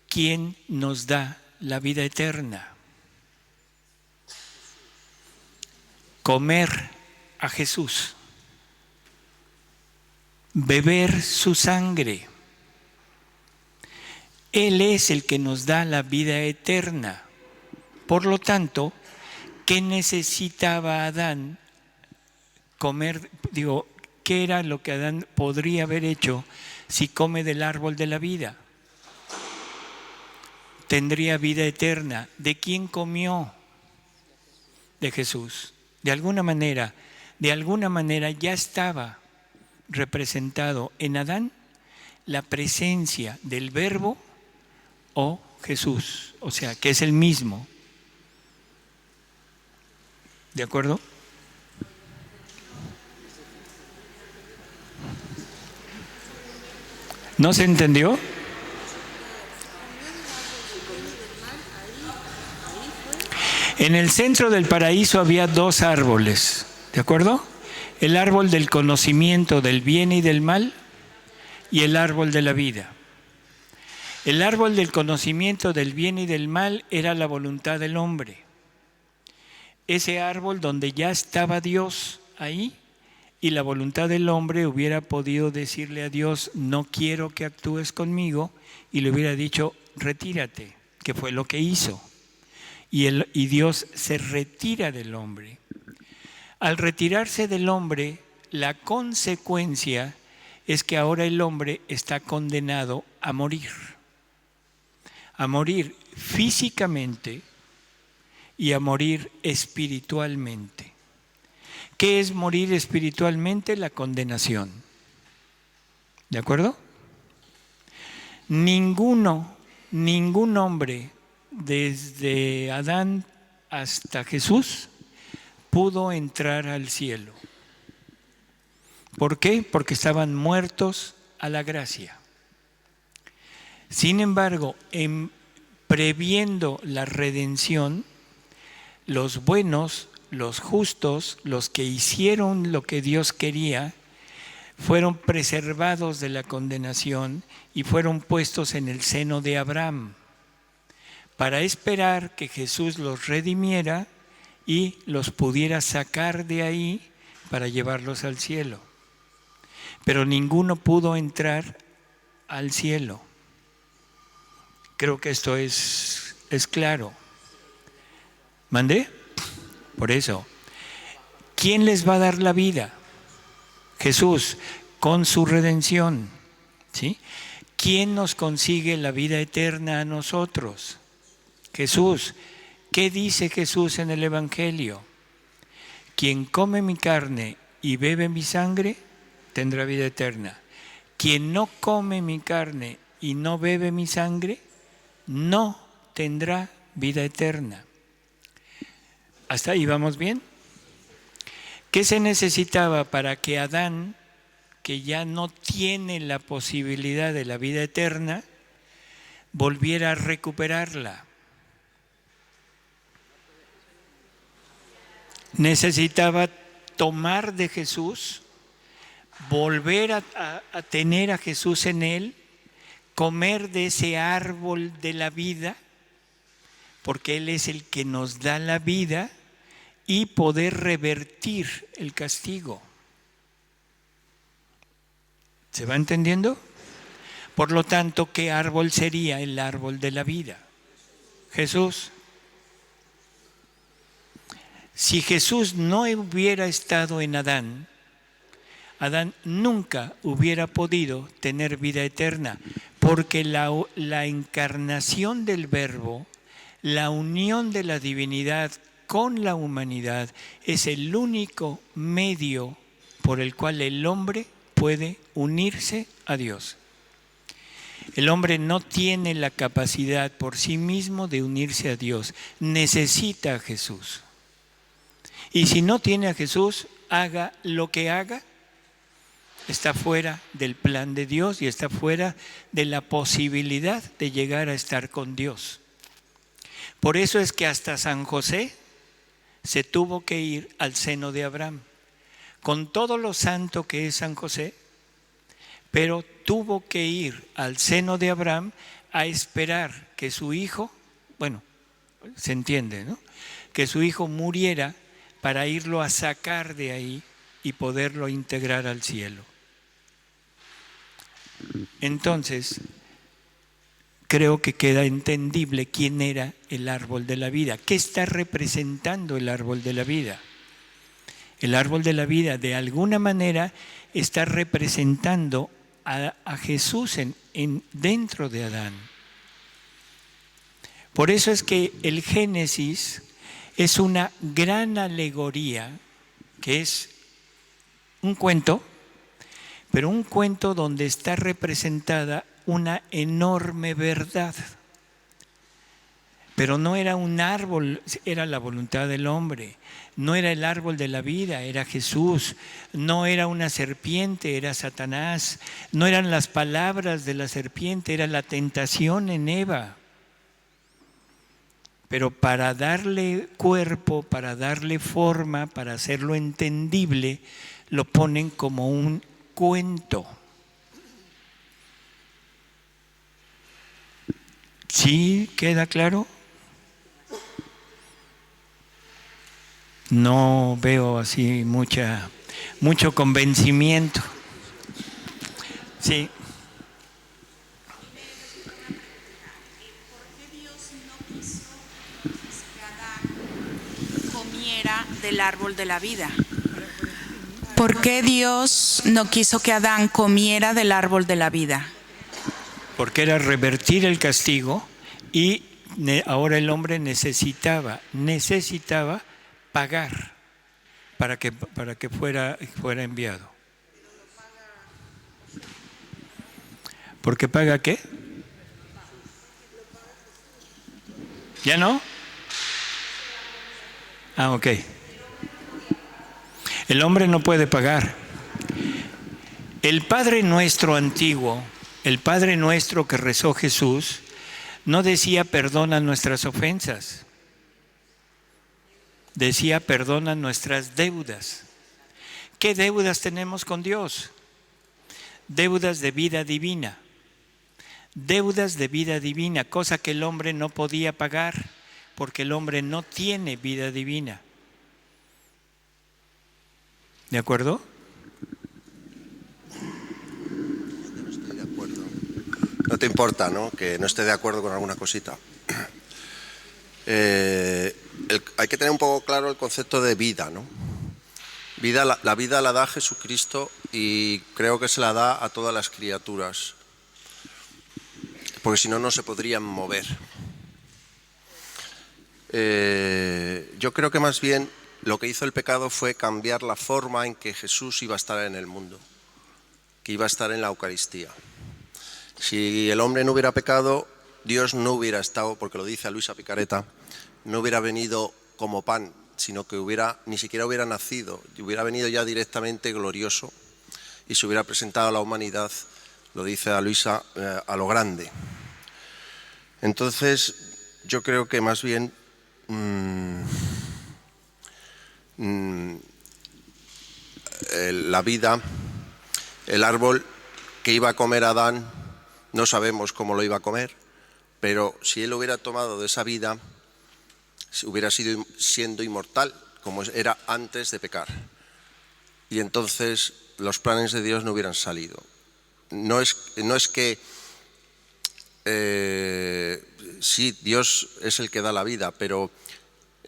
S1: ¿quién nos da la vida eterna? Comer a Jesús, beber su sangre. Él es el que nos da la vida eterna. Por lo tanto, ¿qué necesitaba Adán comer? ¿Qué era lo que Adán podría haber hecho si come del árbol de la vida? Tendría vida eterna. ¿De quién comió? De Jesús. De alguna manera ya estaba representado en Adán la presencia del Verbo o Jesús, o sea, que es el mismo. ¿De acuerdo? ¿No se entendió? En el centro del paraíso había 2 árboles, ¿de acuerdo? El árbol del conocimiento del bien y del mal y el árbol de la vida. El árbol del conocimiento del bien y del mal era la voluntad del hombre. Ese árbol donde ya estaba Dios ahí, y la voluntad del hombre hubiera podido decirle a Dios, no quiero que actúes conmigo, y le hubiera dicho, retírate, que fue lo que hizo. Y Dios se retira del hombre. Al retirarse del hombre, la consecuencia es que ahora el hombre está condenado a morir físicamente y a morir espiritualmente. ¿Qué es morir espiritualmente? La condenación. ¿De acuerdo? Ningún hombre, desde Adán hasta Jesús, pudo entrar al cielo. ¿Por qué? Porque estaban muertos a la gracia. Sin embargo, previendo la redención, los buenos, los justos, los que hicieron lo que Dios quería, fueron preservados de la condenación y fueron puestos en el seno de Abraham, para esperar que Jesús los redimiera y los pudiera sacar de ahí para llevarlos al cielo. Pero ninguno pudo entrar al cielo. Creo que esto es claro. ¿Mandé? Por eso, ¿quién les va a dar la vida? Jesús, con su redención. ¿Sí? ¿Quién nos consigue la vida eterna a nosotros? Jesús. ¿Qué dice Jesús en el Evangelio? Quien come mi carne y bebe mi sangre, tendrá vida eterna. Quien no come mi carne y no bebe mi sangre, no tendrá vida eterna. ¿Hasta ahí vamos bien? ¿Qué se necesitaba para que Adán, que ya no tiene la posibilidad de la vida eterna, volviera a recuperarla? Necesitaba tomar de Jesús, volver a tener a Jesús en él, comer de ese árbol de la vida, porque Él es el que nos da la vida, y poder revertir el castigo. ¿Se va entendiendo? Por lo tanto, ¿qué árbol sería el árbol de la vida? Jesús. Si Jesús no hubiera estado en Adán, Adán nunca hubiera podido tener vida eterna, porque la encarnación del Verbo, la unión de la divinidad con la humanidad, es el único medio por el cual el hombre puede unirse a Dios. El hombre no tiene la capacidad por sí mismo de unirse a Dios, necesita a Jesús. Y si no tiene a Jesús, haga lo que haga, está fuera del plan de Dios y está fuera de la posibilidad de llegar a estar con Dios. Por eso es que hasta San José se tuvo que ir al seno de Abraham, con todo lo santo que es San José, pero tuvo que ir al seno de Abraham a esperar que su hijo, bueno, se entiende, ¿no?, que su hijo muriera para irlo a sacar de ahí y poderlo integrar al cielo. Entonces, creo que queda entendible quién era el árbol de la vida. ¿Qué está representando el árbol de la vida? El árbol de la vida, de alguna manera, está representando a Jesús dentro de Adán. Por eso es que el Génesis es una gran alegoría, que es un cuento, pero un cuento donde está representada una enorme verdad. Pero no era un árbol, era la voluntad del hombre. No era el árbol de la vida, era Jesús. No era una serpiente, era Satanás. No eran las palabras de la serpiente, era la tentación en Eva. Pero para darle cuerpo, para darle forma, para hacerlo entendible, lo ponen como un cuento. ¿Sí queda claro? No veo así mucho convencimiento. Sí.
S5: Del árbol de la vida. ¿Por qué Dios no quiso que Adán comiera del árbol de la vida?
S1: Porque era revertir el castigo y ahora el hombre necesitaba pagar para que fuera enviado. ¿Por qué paga qué? ¿Ya no? Ah, ok. El hombre no puede pagar. El Padre Nuestro antiguo, el Padre Nuestro que rezó Jesús, no decía perdona nuestras ofensas. Decía perdona nuestras deudas. ¿Qué deudas tenemos con Dios? Deudas de vida divina. Deudas de vida divina, cosa que el hombre no podía pagar porque el hombre no tiene vida divina. ¿De acuerdo?
S4: No estoy de acuerdo. No te importa, ¿no?, que no esté de acuerdo con alguna cosita. Hay que tener un poco claro el concepto de vida, ¿no? La vida la da Jesucristo y creo que se la da a todas las criaturas, porque si no, no se podrían mover. Yo creo que más bien lo que hizo el pecado fue cambiar la forma en que Jesús iba a estar en el mundo, que iba a estar en la Eucaristía. Si el hombre no hubiera pecado, Dios no hubiera estado, porque lo dice a Luisa Picareta, no hubiera venido como pan, sino que ni siquiera hubiera nacido, hubiera venido ya directamente glorioso y se hubiera presentado a la humanidad, lo dice a Luisa, a lo grande. Entonces, yo creo que más bien la vida, el árbol que iba a comer Adán, no sabemos cómo lo iba a comer, pero si él hubiera tomado de esa vida, hubiera siendo inmortal, como era antes de pecar. Y entonces los planes de Dios no hubieran salido. No es que sí, Dios es el que da la vida, pero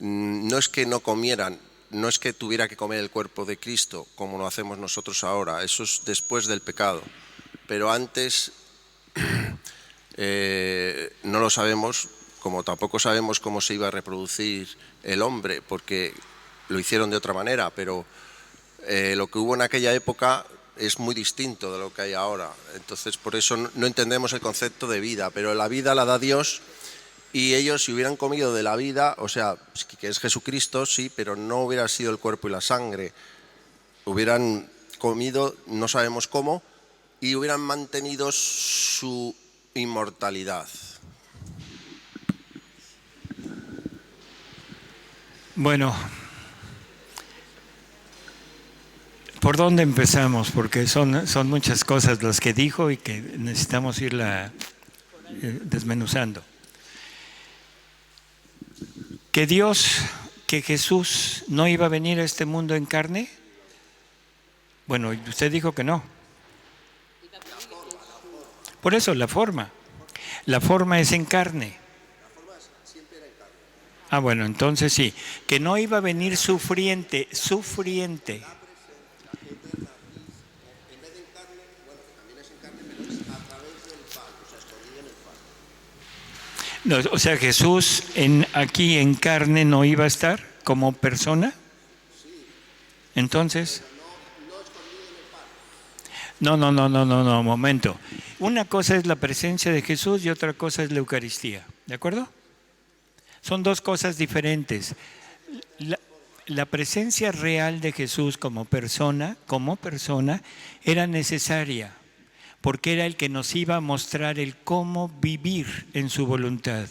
S4: no es que no comieran, no es que tuviera que comer el cuerpo de Cristo como lo hacemos nosotros ahora, eso es después del pecado. Pero antes no lo sabemos, como tampoco sabemos cómo se iba a reproducir el hombre, porque lo hicieron de otra manera, pero lo que hubo en aquella época es muy distinto de lo que hay ahora. Entonces, por eso no entendemos el concepto de vida, pero la vida la da Dios, y ellos, si hubieran comido de la vida, o sea, que es Jesucristo, sí, pero no hubiera sido el cuerpo y la sangre, hubieran comido, no sabemos cómo, y hubieran mantenido su inmortalidad.
S1: Bueno, ¿por dónde empezamos? Porque son muchas cosas las que dijo y que necesitamos irla desmenuzando. Que Jesús no iba a venir a este mundo en carne. Bueno, usted dijo que no. Por eso, la forma. La forma es en carne. Ah, bueno, entonces sí. Que no iba a venir sufriente. No, o sea, Jesús aquí en carne no iba a estar como persona. Entonces, no, momento. Una cosa es la presencia de Jesús y otra cosa es la Eucaristía, ¿de acuerdo? Son dos cosas diferentes. La presencia real de Jesús como persona, era necesaria, porque era el que nos iba a mostrar el cómo vivir en su voluntad.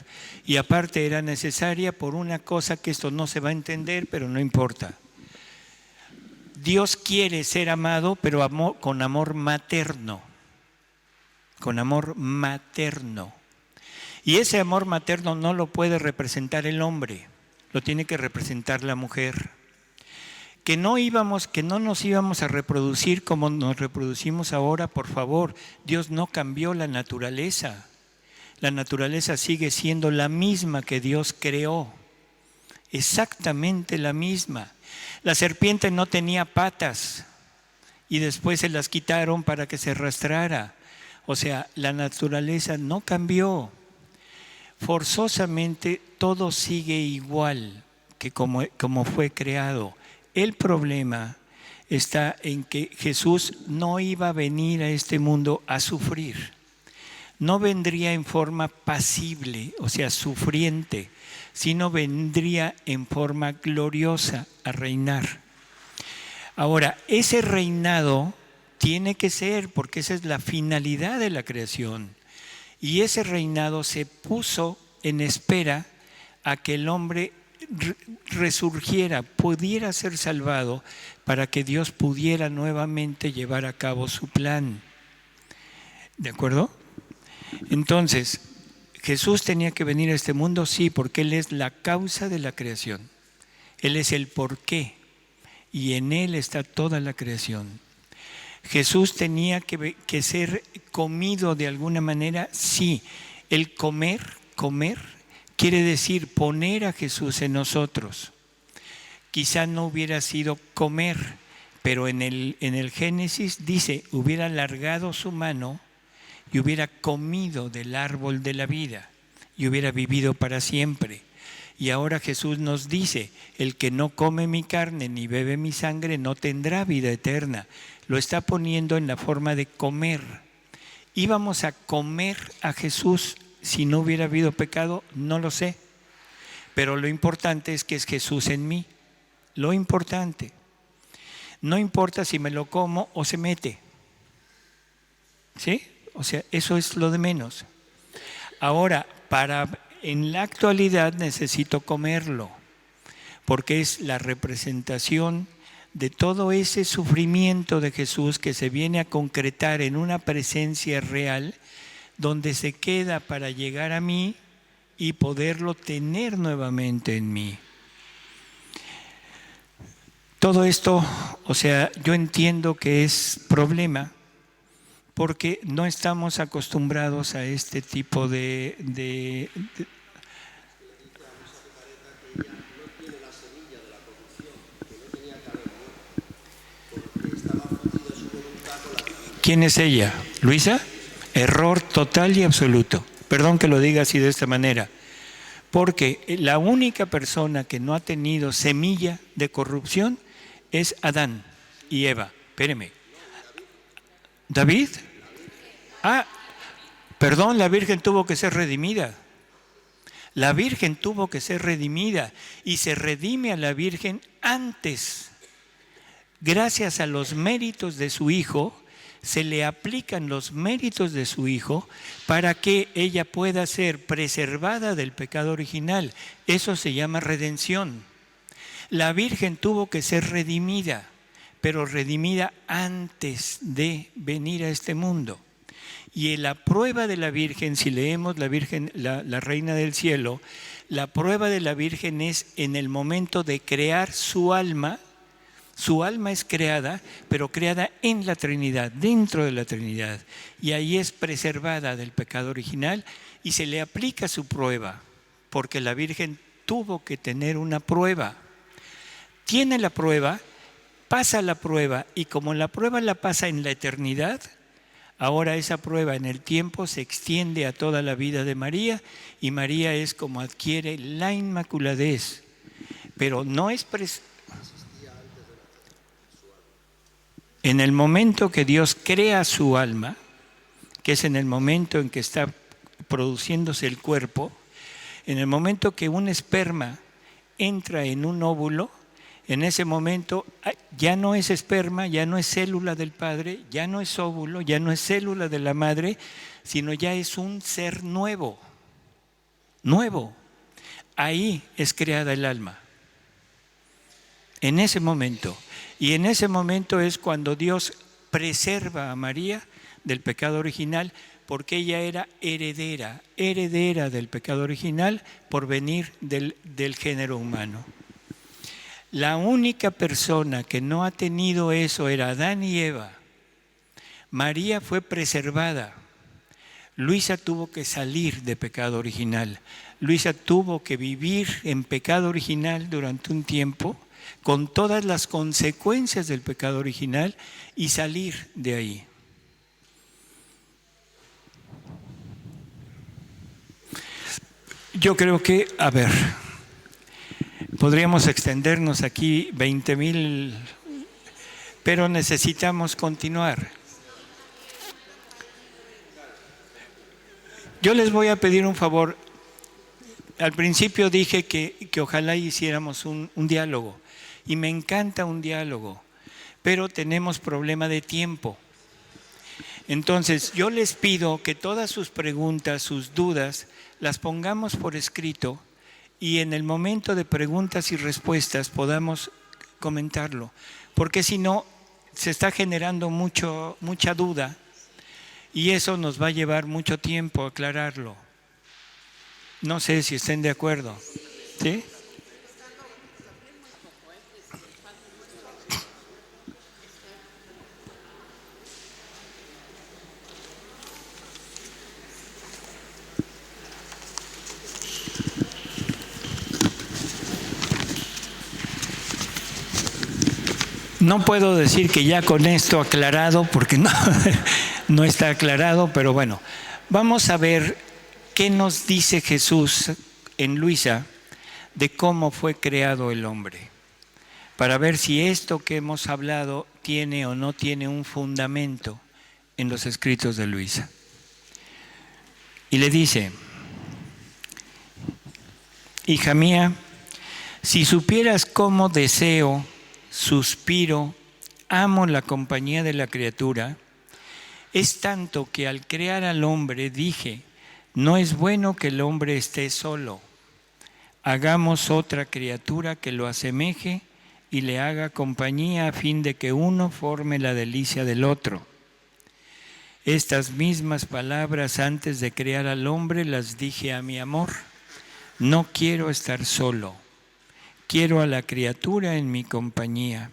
S1: Y aparte era necesaria por una cosa que esto no se va a entender, pero no importa. Dios quiere ser amado, pero con amor materno. Con amor materno. Y ese amor materno no lo puede representar el hombre, lo tiene que representar la mujer. Que no nos íbamos a reproducir como nos reproducimos ahora, por favor. Dios no cambió la naturaleza. La naturaleza sigue siendo la misma que Dios creó. Exactamente la misma. La serpiente no tenía patas y después se las quitaron para que se arrastrara. O sea, la naturaleza no cambió. Forzosamente todo sigue igual que como fue creado. El problema está en que Jesús no iba a venir a este mundo a sufrir. No vendría en forma pasible, o sea, sufriente, sino vendría en forma gloriosa a reinar. Ahora, ese reinado tiene que ser, porque esa es la finalidad de la creación. Y ese reinado se puso en espera a que el hombre resurgiera, pudiera ser salvado, para que Dios pudiera nuevamente llevar a cabo su plan. ¿De acuerdo? Entonces, ¿Jesús tenía que venir a este mundo? Sí, porque Él es la causa de la creación. Él es el porqué y en Él está toda la creación. ¿Jesús tenía que ser comido de alguna manera? Sí. El comer quiere decir poner a Jesús en nosotros. Quizá no hubiera sido comer, pero en el Génesis dice, hubiera alargado su mano y hubiera comido del árbol de la vida y hubiera vivido para siempre. Y ahora Jesús nos dice, el que no come mi carne ni bebe mi sangre no tendrá vida eterna. Lo está poniendo en la forma de comer. ¿Íbamos a comer a Jesús si no hubiera habido pecado? No lo sé. Pero lo importante es que es Jesús en mí. Lo importante. No importa si me lo como o se mete. ¿Sí? O sea, eso es lo de menos. Ahora, en la actualidad necesito comerlo, porque es la representación de todo ese sufrimiento de Jesús que se viene a concretar en una presencia real, donde se queda para llegar a mí y poderlo tener nuevamente en mí. Todo esto, o sea, yo entiendo que es problema, porque no estamos acostumbrados a este tipo de ¿Quién es ella? ¿Luisa? Error total y absoluto. Perdón que lo diga así de esta manera. Porque la única persona que no ha tenido semilla de corrupción es Adán y Eva. Espéreme. ¿David? Perdón, la Virgen tuvo que ser redimida. La Virgen tuvo que ser redimida y se redime a la Virgen antes. Gracias a los méritos de su Hijo, se le aplican los méritos de su Hijo para que ella pueda ser preservada del pecado original. Eso se llama redención. La Virgen tuvo que ser redimida, pero redimida antes de venir a este mundo. Y en la prueba de la Virgen, si leemos la Virgen, la Reina del Cielo, la prueba de la Virgen es en el momento de crear su alma, Su alma es creada, pero creada en la Trinidad, dentro de la Trinidad. Y ahí es preservada del pecado original y se le aplica su prueba, porque la Virgen tuvo que tener una prueba. Tiene la prueba, pasa la prueba, y como la prueba la pasa en la eternidad, ahora esa prueba en el tiempo se extiende a toda la vida de María, y María es como adquiere la inmaculadez. Pero no es en el momento que Dios crea su alma, que es en el momento en que está produciéndose el cuerpo, en el momento que un esperma entra en un óvulo, en ese momento ya no es esperma, ya no es célula del padre, ya no es óvulo, ya no es célula de la madre, sino ya es un ser nuevo. Nuevo. Ahí es creada el alma. En ese momento. Y en ese momento es cuando Dios preserva a María del pecado original, porque ella era heredera del pecado original por venir del género humano. La única persona que no ha tenido eso era Adán y Eva. María fue preservada. Luisa tuvo que salir de pecado original. Luisa tuvo que vivir en pecado original durante un tiempo, con todas las consecuencias del pecado original, y salir de ahí. Yo creo que, podríamos extendernos aquí 20,000, pero necesitamos continuar. Yo les voy a pedir un favor. Al principio dije que ojalá hiciéramos un diálogo, y me encanta un diálogo, pero tenemos problema de tiempo. Entonces, yo les pido que todas sus preguntas, sus dudas, las pongamos por escrito, y en el momento de preguntas y respuestas podamos comentarlo, porque si no, se está generando mucha duda, y eso nos va a llevar mucho tiempo aclararlo. No sé si estén de acuerdo. ¿Sí? No puedo decir que ya con esto aclarado, porque no está aclarado, pero bueno, vamos a ver qué nos dice Jesús en Luisa de cómo fue creado el hombre, para ver si esto que hemos hablado tiene o no tiene un fundamento en los escritos de Luisa. Y le dice: hija mía, si supieras cómo deseo, suspiro, amo la compañía de la criatura, es tanto que al crear al hombre dije, no es bueno que el hombre esté solo. Hagamos otra criatura que lo asemeje y le haga compañía a fin de que uno forme la delicia del otro. Estas mismas palabras antes de crear al hombre las dije a mi amor. No quiero estar solo. Quiero a la criatura en mi compañía.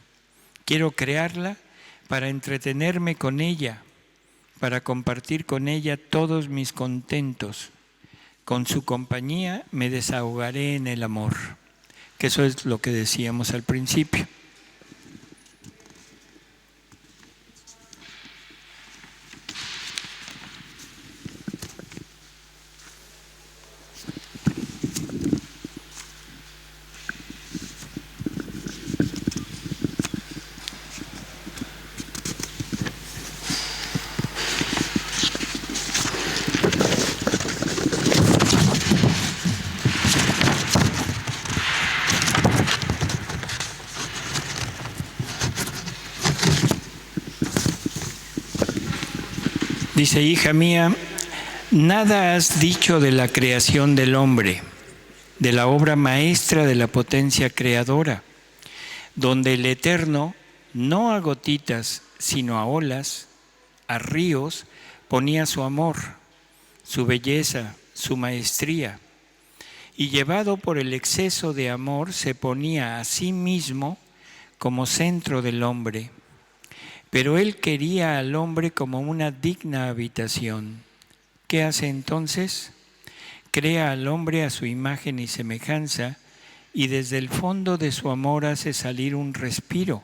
S1: Quiero crearla para entretenerme con ella, para compartir con ella todos mis contentos. Con su compañía me desahogaré en el amor. Que eso es lo que decíamos al principio. Dice: hija mía, nada has dicho de la creación del hombre, de la obra maestra de la potencia creadora, donde el Eterno, no a gotitas, sino a olas, a ríos, ponía su amor, su belleza, su maestría, y llevado por el exceso de amor se ponía a sí mismo como centro del hombre, pero Él quería al hombre como una digna habitación. ¿Qué hace entonces? Crea al hombre a su imagen y semejanza, y desde el fondo de su amor hace salir un respiro,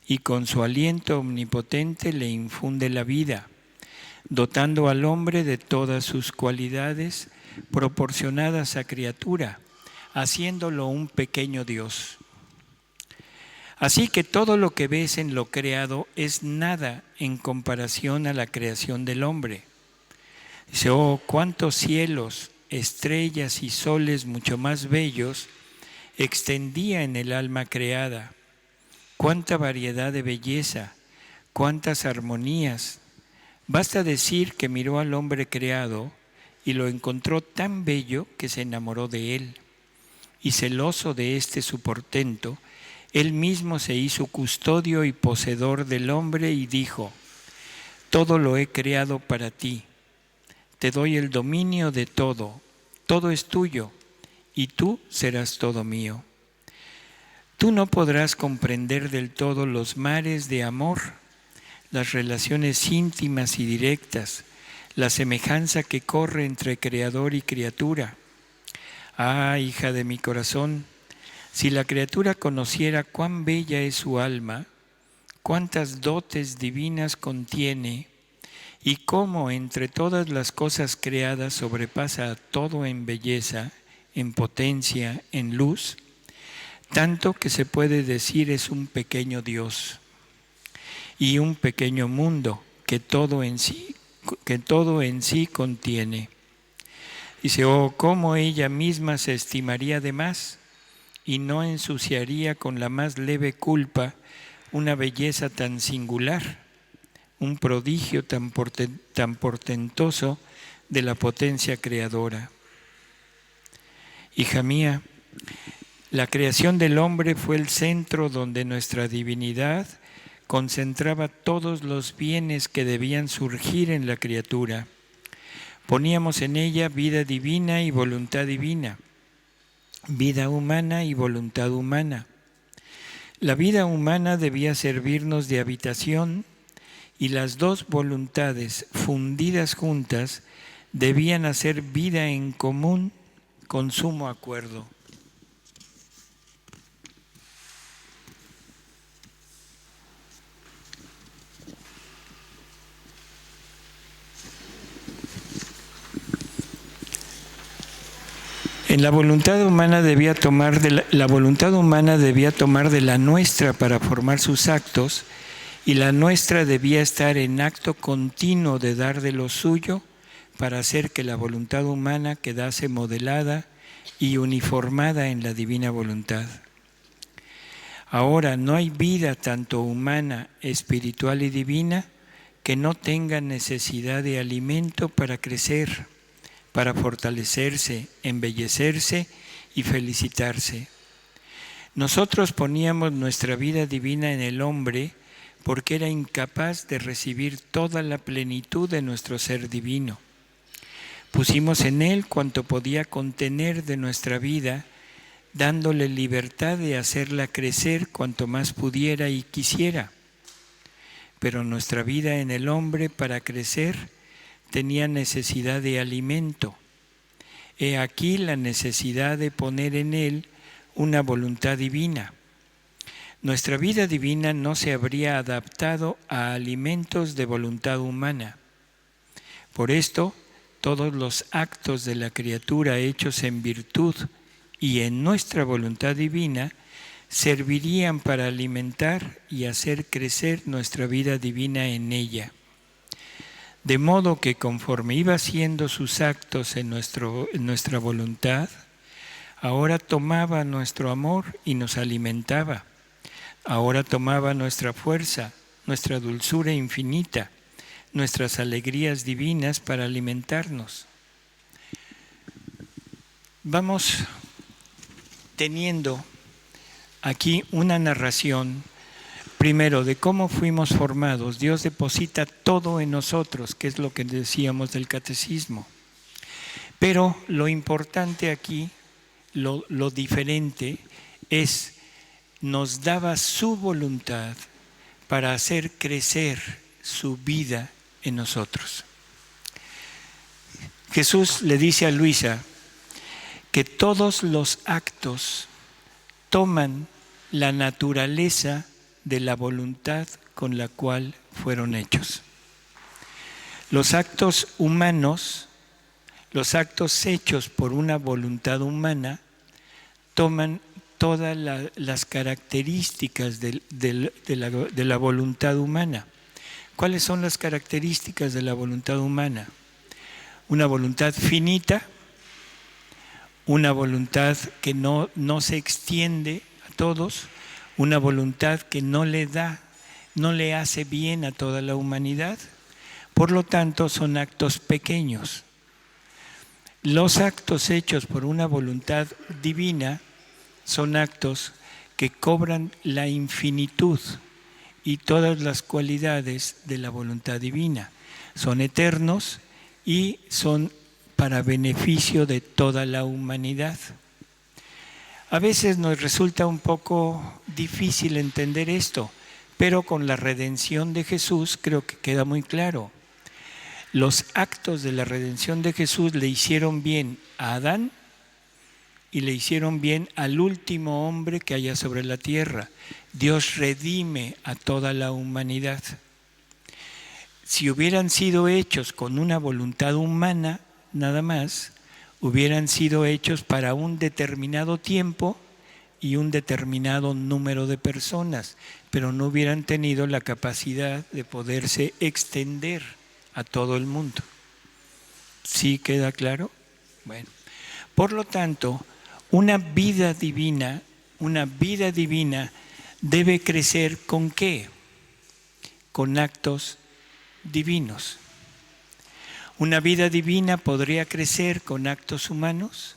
S1: y con su aliento omnipotente le infunde la vida, dotando al hombre de todas sus cualidades proporcionadas a criatura, haciéndolo un pequeño Dios. Así que todo lo que ves en lo creado es nada en comparación a la creación del hombre. Dice, oh, cuántos cielos, estrellas y soles mucho más bellos extendía en el alma creada. Cuánta variedad de belleza, cuántas armonías. Basta decir que miró al hombre creado y lo encontró tan bello que se enamoró de él. Y celoso de este su portento, él mismo se hizo custodio y poseedor del hombre y dijo, todo lo he creado para ti, te doy el dominio de todo, todo es tuyo, y tú serás todo mío. Tú no podrás comprender del todo los mares de amor, las relaciones íntimas y directas, la semejanza que corre entre creador y criatura. Ah, hija de mi corazón, si la criatura conociera cuán bella es su alma, cuántas dotes divinas contiene, y cómo entre todas las cosas creadas sobrepasa a todo en belleza, en potencia, en luz, tanto que se puede decir es un pequeño Dios y un pequeño mundo que todo en sí contiene. Dice, oh, cómo ella misma se estimaría de más y no ensuciaría con la más leve culpa una belleza tan singular, un prodigio tan portentoso de la potencia creadora. Hija mía, la creación del hombre fue el centro donde nuestra divinidad concentraba todos los bienes que debían surgir en la criatura. Poníamos en ella vida divina y voluntad divina, vida humana y voluntad humana. La vida humana debía servirnos de habitación y las dos voluntades fundidas juntas debían hacer vida en común con sumo acuerdo. La voluntad humana debía tomar de la nuestra para formar sus actos, y la nuestra debía estar en acto continuo de dar de lo suyo para hacer que la voluntad humana quedase modelada y uniformada en la divina voluntad. Ahora no hay vida tanto humana, espiritual y divina que no tenga necesidad de alimento para crecer, para fortalecerse, embellecerse y felicitarse. Nosotros poníamos nuestra vida divina en el hombre porque era incapaz de recibir toda la plenitud de nuestro ser divino. Pusimos en él cuanto podía contener de nuestra vida, dándole libertad de hacerla crecer cuanto más pudiera y quisiera. Pero nuestra vida en el hombre para crecer tenía necesidad de alimento. He aquí la necesidad de poner en él una voluntad divina. Nuestra vida divina no se habría adaptado a alimentos de voluntad humana. Por esto, todos los actos de la criatura hechos en virtud y en nuestra voluntad divina servirían para alimentar y hacer crecer nuestra vida divina en ella. De modo que conforme iba haciendo sus actos en nuestra voluntad, ahora tomaba nuestro amor y nos alimentaba. Ahora tomaba nuestra fuerza, nuestra dulzura infinita, nuestras alegrías divinas para alimentarnos. Vamos teniendo aquí una narración. Primero, de cómo fuimos formados. Dios deposita todo en nosotros, que es lo que decíamos del catecismo. Pero lo importante aquí, lo diferente, es nos daba su voluntad para hacer crecer su vida en nosotros. Jesús le dice a Luisa que todos los actos toman la naturaleza de la voluntad con la cual fueron hechos. Los actos humanos, los actos hechos por una voluntad humana, toman todas las características de la voluntad humana. ¿Cuáles son las características de la voluntad humana? Una voluntad finita, una voluntad que no se extiende a todos, una voluntad que no le hace bien a toda la humanidad. Por lo tanto, son actos pequeños. Los actos hechos por una voluntad divina son actos que cobran la infinitud y todas las cualidades de la voluntad divina. Son eternos y son para beneficio de toda la humanidad. A veces nos resulta un poco difícil entender esto, pero con la redención de Jesús creo que queda muy claro. Los actos de la redención de Jesús le hicieron bien a Adán y le hicieron bien al último hombre que haya sobre la tierra. Dios redime a toda la humanidad. Si hubieran sido hechos con una voluntad humana, nada más, hubieran sido hechos para un determinado tiempo y un determinado número de personas, pero no hubieran tenido la capacidad de poderse extender a todo el mundo. ¿Sí queda claro? Bueno, por lo tanto, una vida divina debe crecer ¿con qué? Con actos divinos. ¿Una vida divina podría crecer con actos humanos?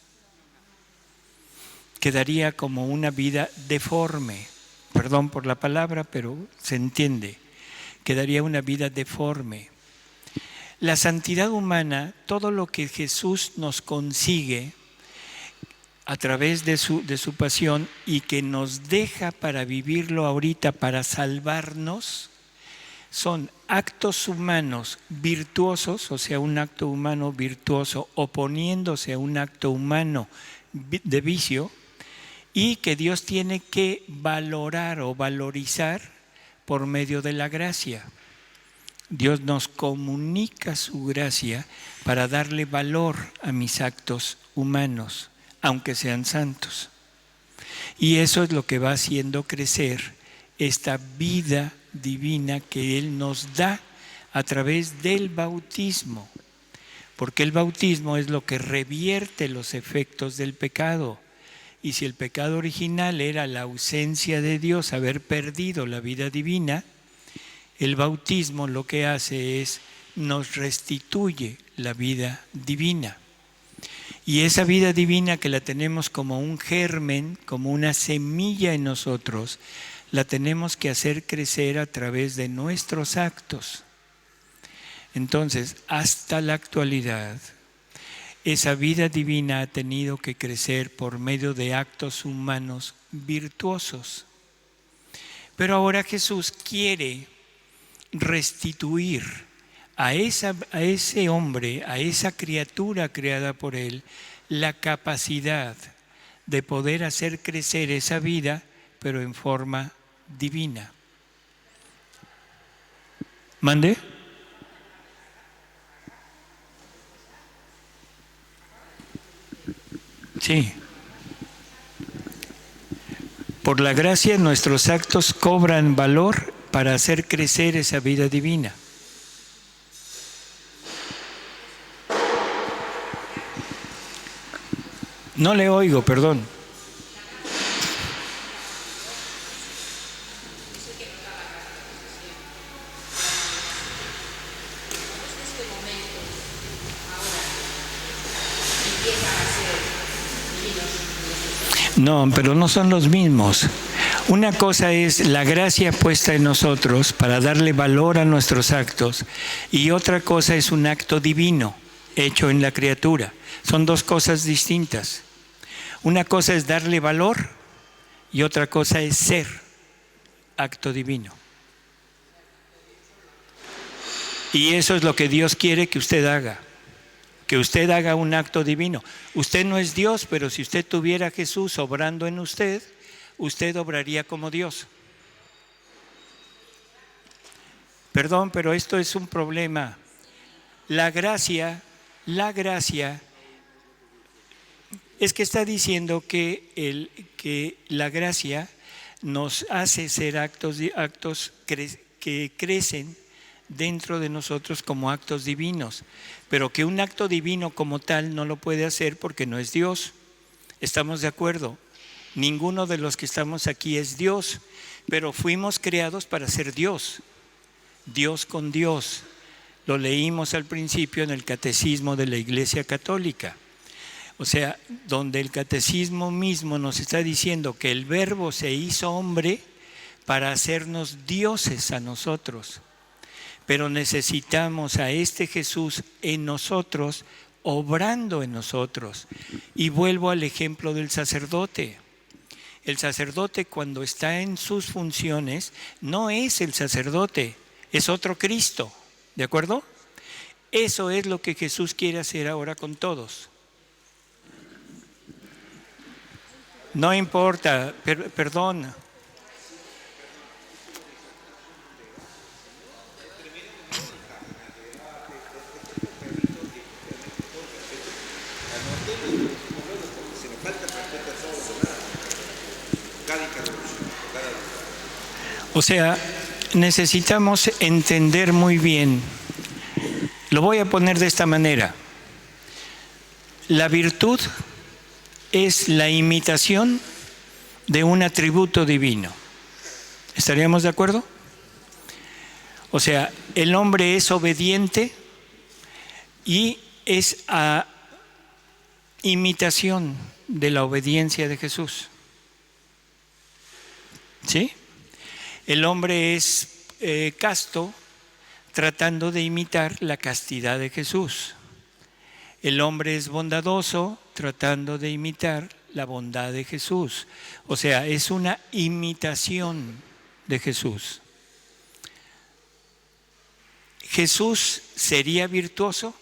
S1: Quedaría como una vida deforme. Perdón por la palabra, pero se entiende. Quedaría una vida deforme. La santidad humana, todo lo que Jesús nos consigue a través de su pasión y que nos deja para vivirlo ahorita, para salvarnos, son actos humanos virtuosos, o sea, un acto humano virtuoso oponiéndose a un acto humano de vicio, y que Dios tiene que valorar o valorizar por medio de la gracia. Dios nos comunica su gracia para darle valor a mis actos humanos, aunque sean santos. Y eso es lo que va haciendo crecer esta vida divina que Él nos da a través del bautismo. Porque el bautismo es lo que revierte los efectos del pecado. Y si el pecado original era la ausencia de Dios, haber perdido la vida divina, el bautismo lo que hace es nos restituye la vida divina. Y esa vida divina que la tenemos como un germen, como una semilla en nosotros, la tenemos que hacer crecer a través de nuestros actos. Entonces, hasta la actualidad, esa vida divina ha tenido que crecer por medio de actos humanos virtuosos. Pero ahora Jesús quiere restituir a ese hombre, a esa criatura creada por Él, la capacidad de poder hacer crecer esa vida, pero en forma divina. ¿Mande? Sí. Por la gracia nuestros actos cobran valor para hacer crecer esa vida divina. No le oigo, perdón. No, pero no son los mismos. Una cosa es la gracia puesta en nosotros para darle valor a nuestros actos, y otra cosa es un acto divino hecho en la criatura. Son dos cosas distintas. Una cosa es darle valor y otra cosa es ser acto divino. Y eso es lo que Dios quiere que usted haga. Que usted haga un acto divino. Usted no es Dios, pero si usted tuviera a Jesús obrando en usted, usted obraría como Dios. Perdón, pero esto es un problema. La gracia es que está diciendo que la gracia nos hace ser actos que crecen dentro de nosotros como actos divinos, pero que un acto divino como tal no lo puede hacer porque no es Dios. ¿Estamos de acuerdo? Ninguno de los que estamos aquí es Dios, pero fuimos creados para ser Dios, Dios con Dios. Lo leímos al principio en el Catecismo de la Iglesia Católica. O sea, donde el Catecismo mismo nos está diciendo que el Verbo se hizo hombre para hacernos dioses a nosotros. Pero necesitamos a este Jesús en nosotros, obrando en nosotros. Y vuelvo al ejemplo del sacerdote. El sacerdote, cuando está en sus funciones, no es el sacerdote, es otro Cristo. ¿De acuerdo? Eso es lo que Jesús quiere hacer ahora con todos. No importa, perdón. O sea, necesitamos entender muy bien. Lo voy a poner de esta manera. La virtud es la imitación de un atributo divino. ¿Estaríamos de acuerdo? O sea, el hombre es obediente y es a imitación de la obediencia de Jesús. ¿Sí? El hombre es casto tratando de imitar la castidad de Jesús. El hombre es bondadoso tratando de imitar la bondad de Jesús. O sea, es una imitación de Jesús. ¿Jesús sería virtuoso?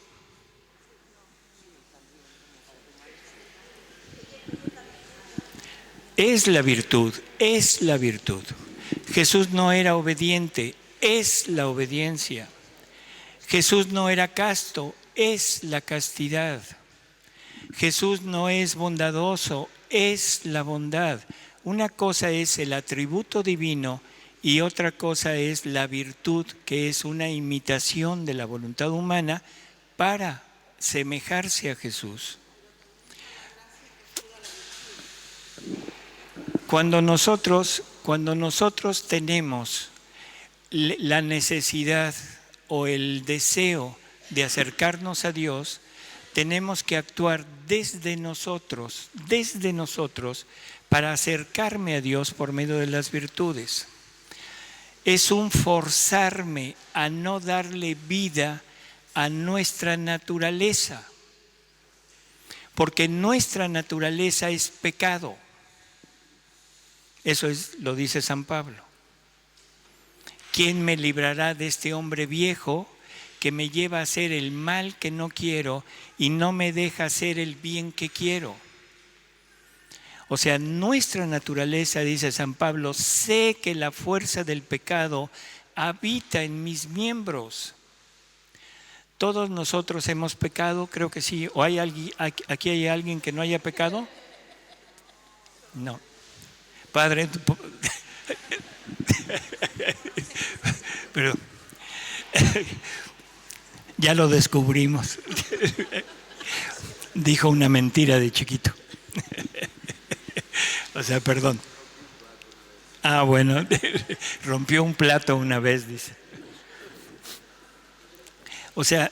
S1: Es la virtud, es la virtud. Jesús no era obediente, es la obediencia. Jesús no era casto, es la castidad. Jesús no es bondadoso, es la bondad. Una cosa es el atributo divino y otra cosa es la virtud, que es una imitación de la voluntad humana para semejarse a Jesús. Cuando nosotros tenemos la necesidad o el deseo de acercarnos a Dios, tenemos que actuar desde nosotros para acercarme a Dios por medio de las virtudes. Es un forzarme a no darle vida a nuestra naturaleza, porque nuestra naturaleza es pecado. Eso lo dice San Pablo. ¿Quién me librará de este hombre viejo que me lleva a hacer el mal que no quiero y no me deja hacer el bien que quiero? O sea, nuestra naturaleza, dice San Pablo, sé que la fuerza del pecado habita en mis miembros. ¿Todos nosotros hemos pecado? Creo que sí. ¿O hay alguien, aquí hay alguien que no haya pecado? No. Padre, pero ya lo descubrimos. Dijo una mentira de chiquito. O sea, perdón. Ah, bueno, rompió un plato una vez, dice. O sea,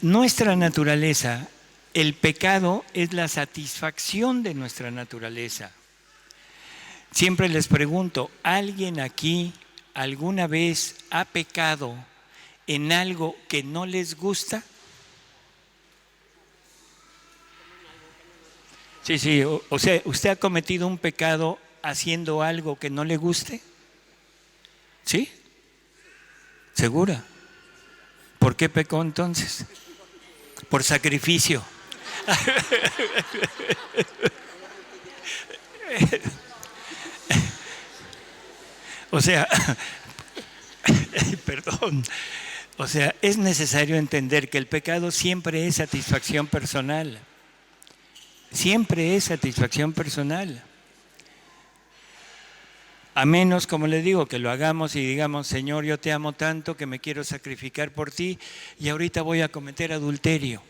S1: nuestra naturaleza, el pecado es la satisfacción de nuestra naturaleza. Siempre les pregunto, ¿alguien aquí alguna vez ha pecado en algo que no les gusta? Sí, o sea, usted ha cometido un pecado haciendo algo que no le guste? ¿Sí? ¿Segura? ¿Por qué pecó entonces? Por sacrificio. O sea, perdón. O sea, es necesario entender que el pecado siempre es satisfacción personal. Siempre es satisfacción personal. A menos, como le digo, que lo hagamos y digamos, Señor, yo te amo tanto que me quiero sacrificar por ti y ahorita voy a cometer adulterio,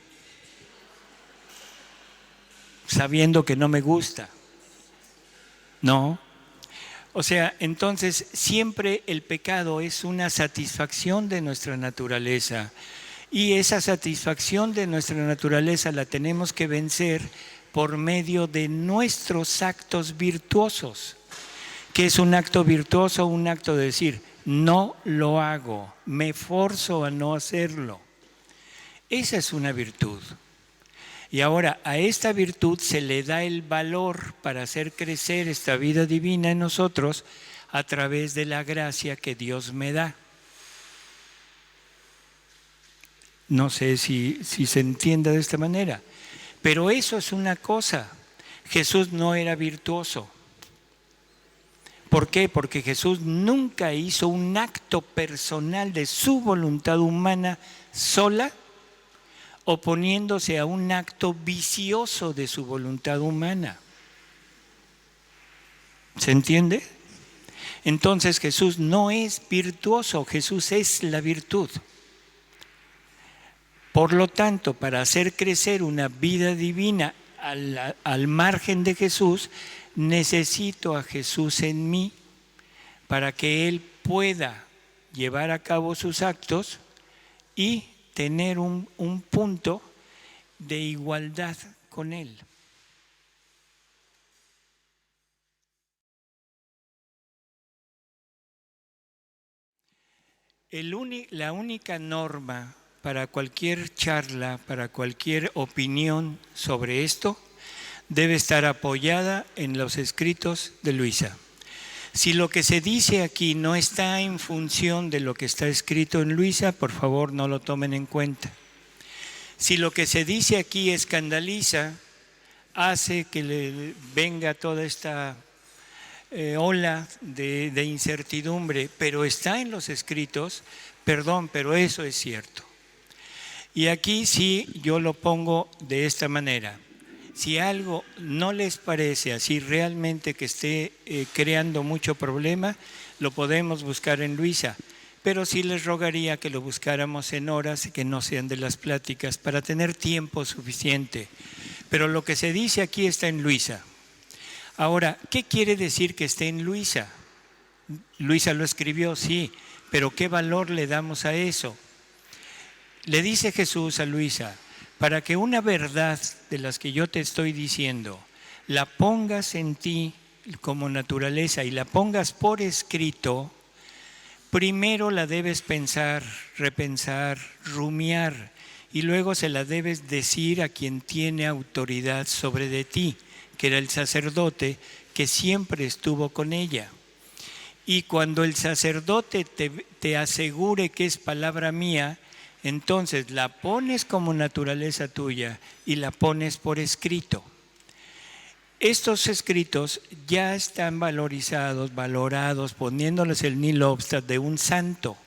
S1: sabiendo que no me gusta. No. O sea, entonces siempre el pecado es una satisfacción de nuestra naturaleza y esa satisfacción de nuestra naturaleza la tenemos que vencer por medio de nuestros actos virtuosos. ¿Qué es un acto virtuoso? Un acto de decir, no lo hago, me forzo a no hacerlo. Esa es una virtud. Y ahora a esta virtud se le da el valor para hacer crecer esta vida divina en nosotros a través de la gracia que Dios me da. No sé si se entiende de esta manera, pero eso es una cosa. Jesús no era virtuoso. ¿Por qué? Porque Jesús nunca hizo un acto personal de su voluntad humana sola, oponiéndose a un acto vicioso de su voluntad humana. ¿Se entiende? Entonces Jesús no es virtuoso, Jesús es la virtud. Por lo tanto, para hacer crecer una vida divina al margen de Jesús, necesito a Jesús en mí para que Él pueda llevar a cabo sus actos y tener un punto de igualdad con Él. La única norma para cualquier charla, para cualquier opinión sobre esto, debe estar apoyada en los escritos de Luisa. Si lo que se dice aquí no está en función de lo que está escrito en Luisa, por favor no lo tomen en cuenta. Si lo que se dice aquí escandaliza, hace que le venga toda esta ola de incertidumbre, pero está en los escritos, perdón, pero eso es cierto. Y aquí sí yo lo pongo de esta manera. Si algo no les parece así realmente que esté creando mucho problema, lo podemos buscar en Luisa, pero sí les rogaría que lo buscáramos en horas que no sean de las pláticas para tener tiempo suficiente. Pero lo que se dice aquí está en Luisa. Ahora, ¿qué quiere decir que esté en Luisa? Luisa lo escribió, sí, pero ¿qué valor le damos a eso? Le dice Jesús a Luisa, para que una verdad de las que yo te estoy diciendo, la pongas en ti como naturaleza y la pongas por escrito, primero la debes pensar, repensar, rumiar y luego se la debes decir a quien tiene autoridad sobre de ti, que era el sacerdote que siempre estuvo con ella. Y cuando el sacerdote te asegure que es palabra mía, entonces la pones como naturaleza tuya y la pones por escrito. Estos escritos ya están valorados, poniéndoles el nihil obstat de un santo,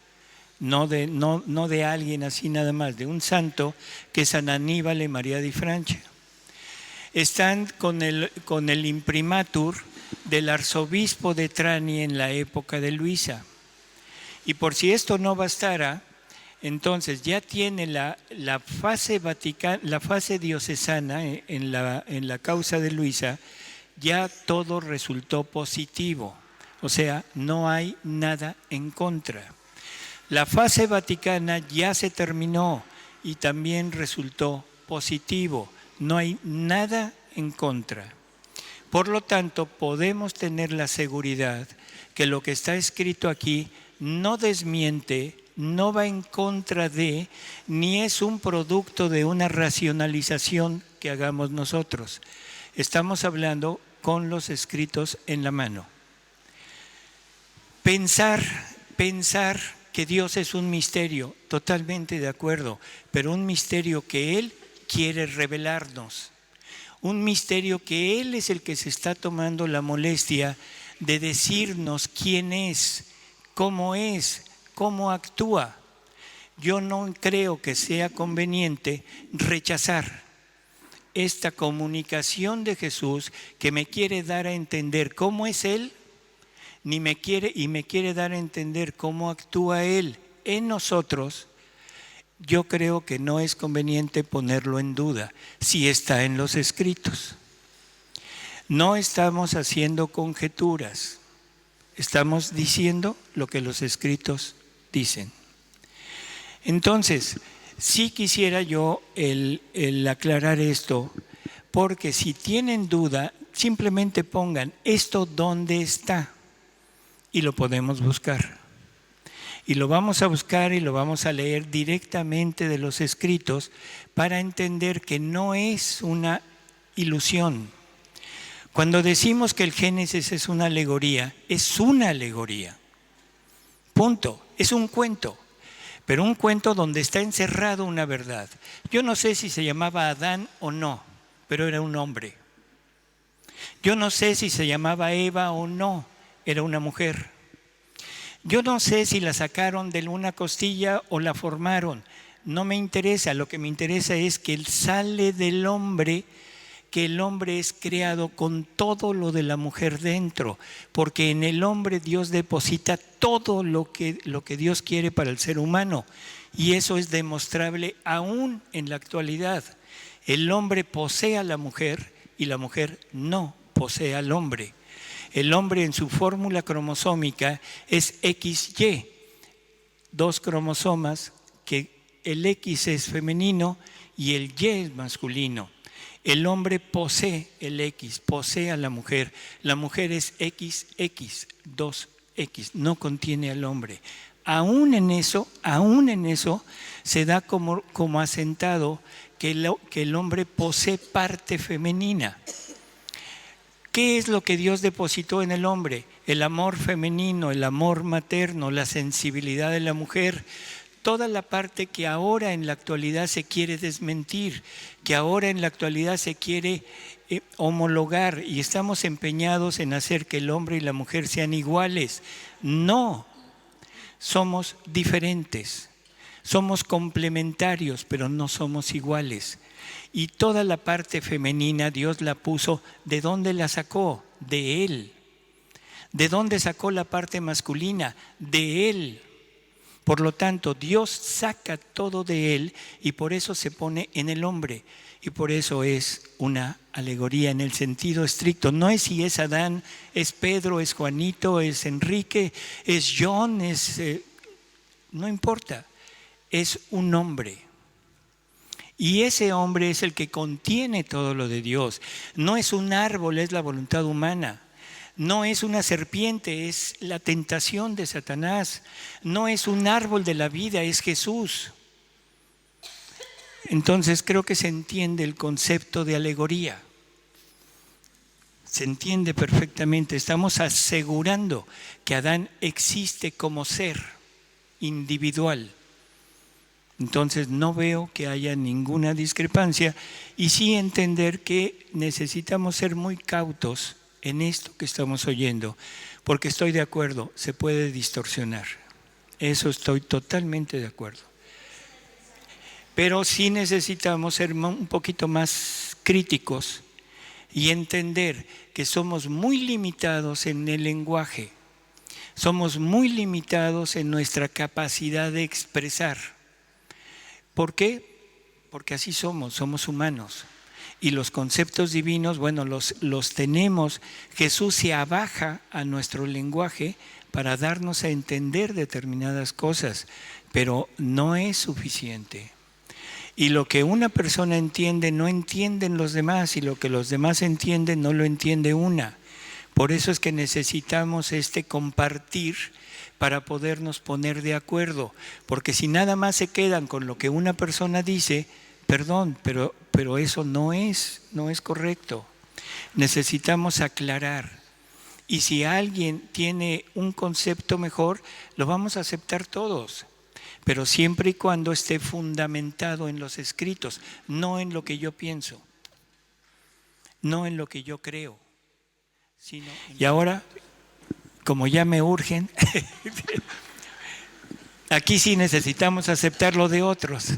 S1: no de alguien así nada más, de un santo que es San Aníbal María di Francia. Están con el imprimatur del arzobispo de Trani en la época de Luisa. Y por si esto no bastara, entonces ya tiene la fase diocesana en la causa de Luisa, ya todo resultó positivo, o sea, no hay nada en contra. La fase vaticana ya se terminó y también resultó positivo, no hay nada en contra. Por lo tanto, podemos tener la seguridad que lo que está escrito aquí no desmiente, no va en contra de, ni es un producto de una racionalización que hagamos nosotros. Estamos hablando con los escritos en la mano. Pensar que Dios es un misterio, totalmente de acuerdo, pero un misterio que Él quiere revelarnos. Un misterio que Él es el que se está tomando la molestia de decirnos quién es, cómo actúa. Yo no creo que sea conveniente rechazar esta comunicación de Jesús que me quiere dar a entender cómo es Él, me quiere dar a entender cómo actúa Él en nosotros. Yo creo que no es conveniente ponerlo en duda si está en los escritos. No estamos haciendo conjeturas, estamos diciendo lo que los escritos dicen. Entonces, sí quisiera yo el aclarar esto, porque si tienen duda, simplemente pongan esto dónde está y lo podemos buscar. Y lo vamos a buscar y lo vamos a leer directamente de los escritos para entender que no es una ilusión. Cuando decimos que el Génesis es una alegoría, es una alegoría. Punto. Es un cuento. Pero un cuento donde está encerrado una verdad. Yo no sé si se llamaba Adán o no, pero era un hombre. Yo no sé si se llamaba Eva o no, era una mujer. Yo no sé si la sacaron de una costilla o la formaron. No me interesa, lo que me interesa es que él sale del hombre, que el hombre es creado con todo lo de la mujer dentro, porque en el hombre Dios deposita todo lo que Dios quiere para el ser humano, y eso es demostrable aún en la actualidad. El hombre posee a la mujer y la mujer no posee al hombre. El hombre en su fórmula cromosómica es XY, 2 cromosomas, que el X es femenino y el Y es masculino. El hombre posee el X, posee a la mujer es XX, 2X, no contiene al hombre. Aún en eso se da como asentado que el hombre posee parte femenina. ¿Qué es lo que Dios depositó en el hombre? El amor femenino, el amor materno, la sensibilidad de la mujer, toda la parte que ahora en la actualidad se quiere desmentir, que ahora en la actualidad se quiere homologar, y estamos empeñados en hacer que el hombre y la mujer sean iguales. No, somos diferentes, somos complementarios, pero no somos iguales. Y toda la parte femenina Dios la puso, ¿de dónde la sacó? De Él. ¿De dónde sacó la parte masculina? De Él. Por lo tanto, Dios saca todo de Él y por eso se pone en el hombre. Y por eso es una alegoría en el sentido estricto. No es si es Adán, es Pedro, es Juanito, es Enrique, es John, no importa. Es un hombre. Y ese hombre es el que contiene todo lo de Dios. No es un árbol, es la voluntad humana. No es una serpiente, es la tentación de Satanás. No es un árbol de la vida, es Jesús. Entonces creo que se entiende el concepto de alegoría. Se entiende perfectamente. Estamos asegurando que Adán existe como ser individual. Entonces no veo que haya ninguna discrepancia y sí entender que necesitamos ser muy cautos en esto que estamos oyendo, porque estoy de acuerdo, se puede distorsionar. Eso estoy totalmente de acuerdo. Pero sí necesitamos ser un poquito más críticos y entender que somos muy limitados en el lenguaje, somos muy limitados en nuestra capacidad de expresar. ¿Por qué? Porque así somos humanos. Y los conceptos divinos, bueno, los tenemos. Jesús se abaja a nuestro lenguaje para darnos a entender determinadas cosas, pero no es suficiente. Y lo que una persona entiende, no entienden los demás, y lo que los demás entienden, no lo entiende una. Por eso es que necesitamos compartir para podernos poner de acuerdo, porque si nada más se quedan con lo que una persona dice, perdón, pero eso no es correcto. necesitamos aclarar. Y si alguien tiene un concepto mejor, lo vamos a aceptar todos, pero siempre y cuando esté fundamentado en los escritos, no en lo que yo pienso, no en lo que yo creo. Y ahora, como ya me urgen, aquí sí necesitamos aceptar lo de otros.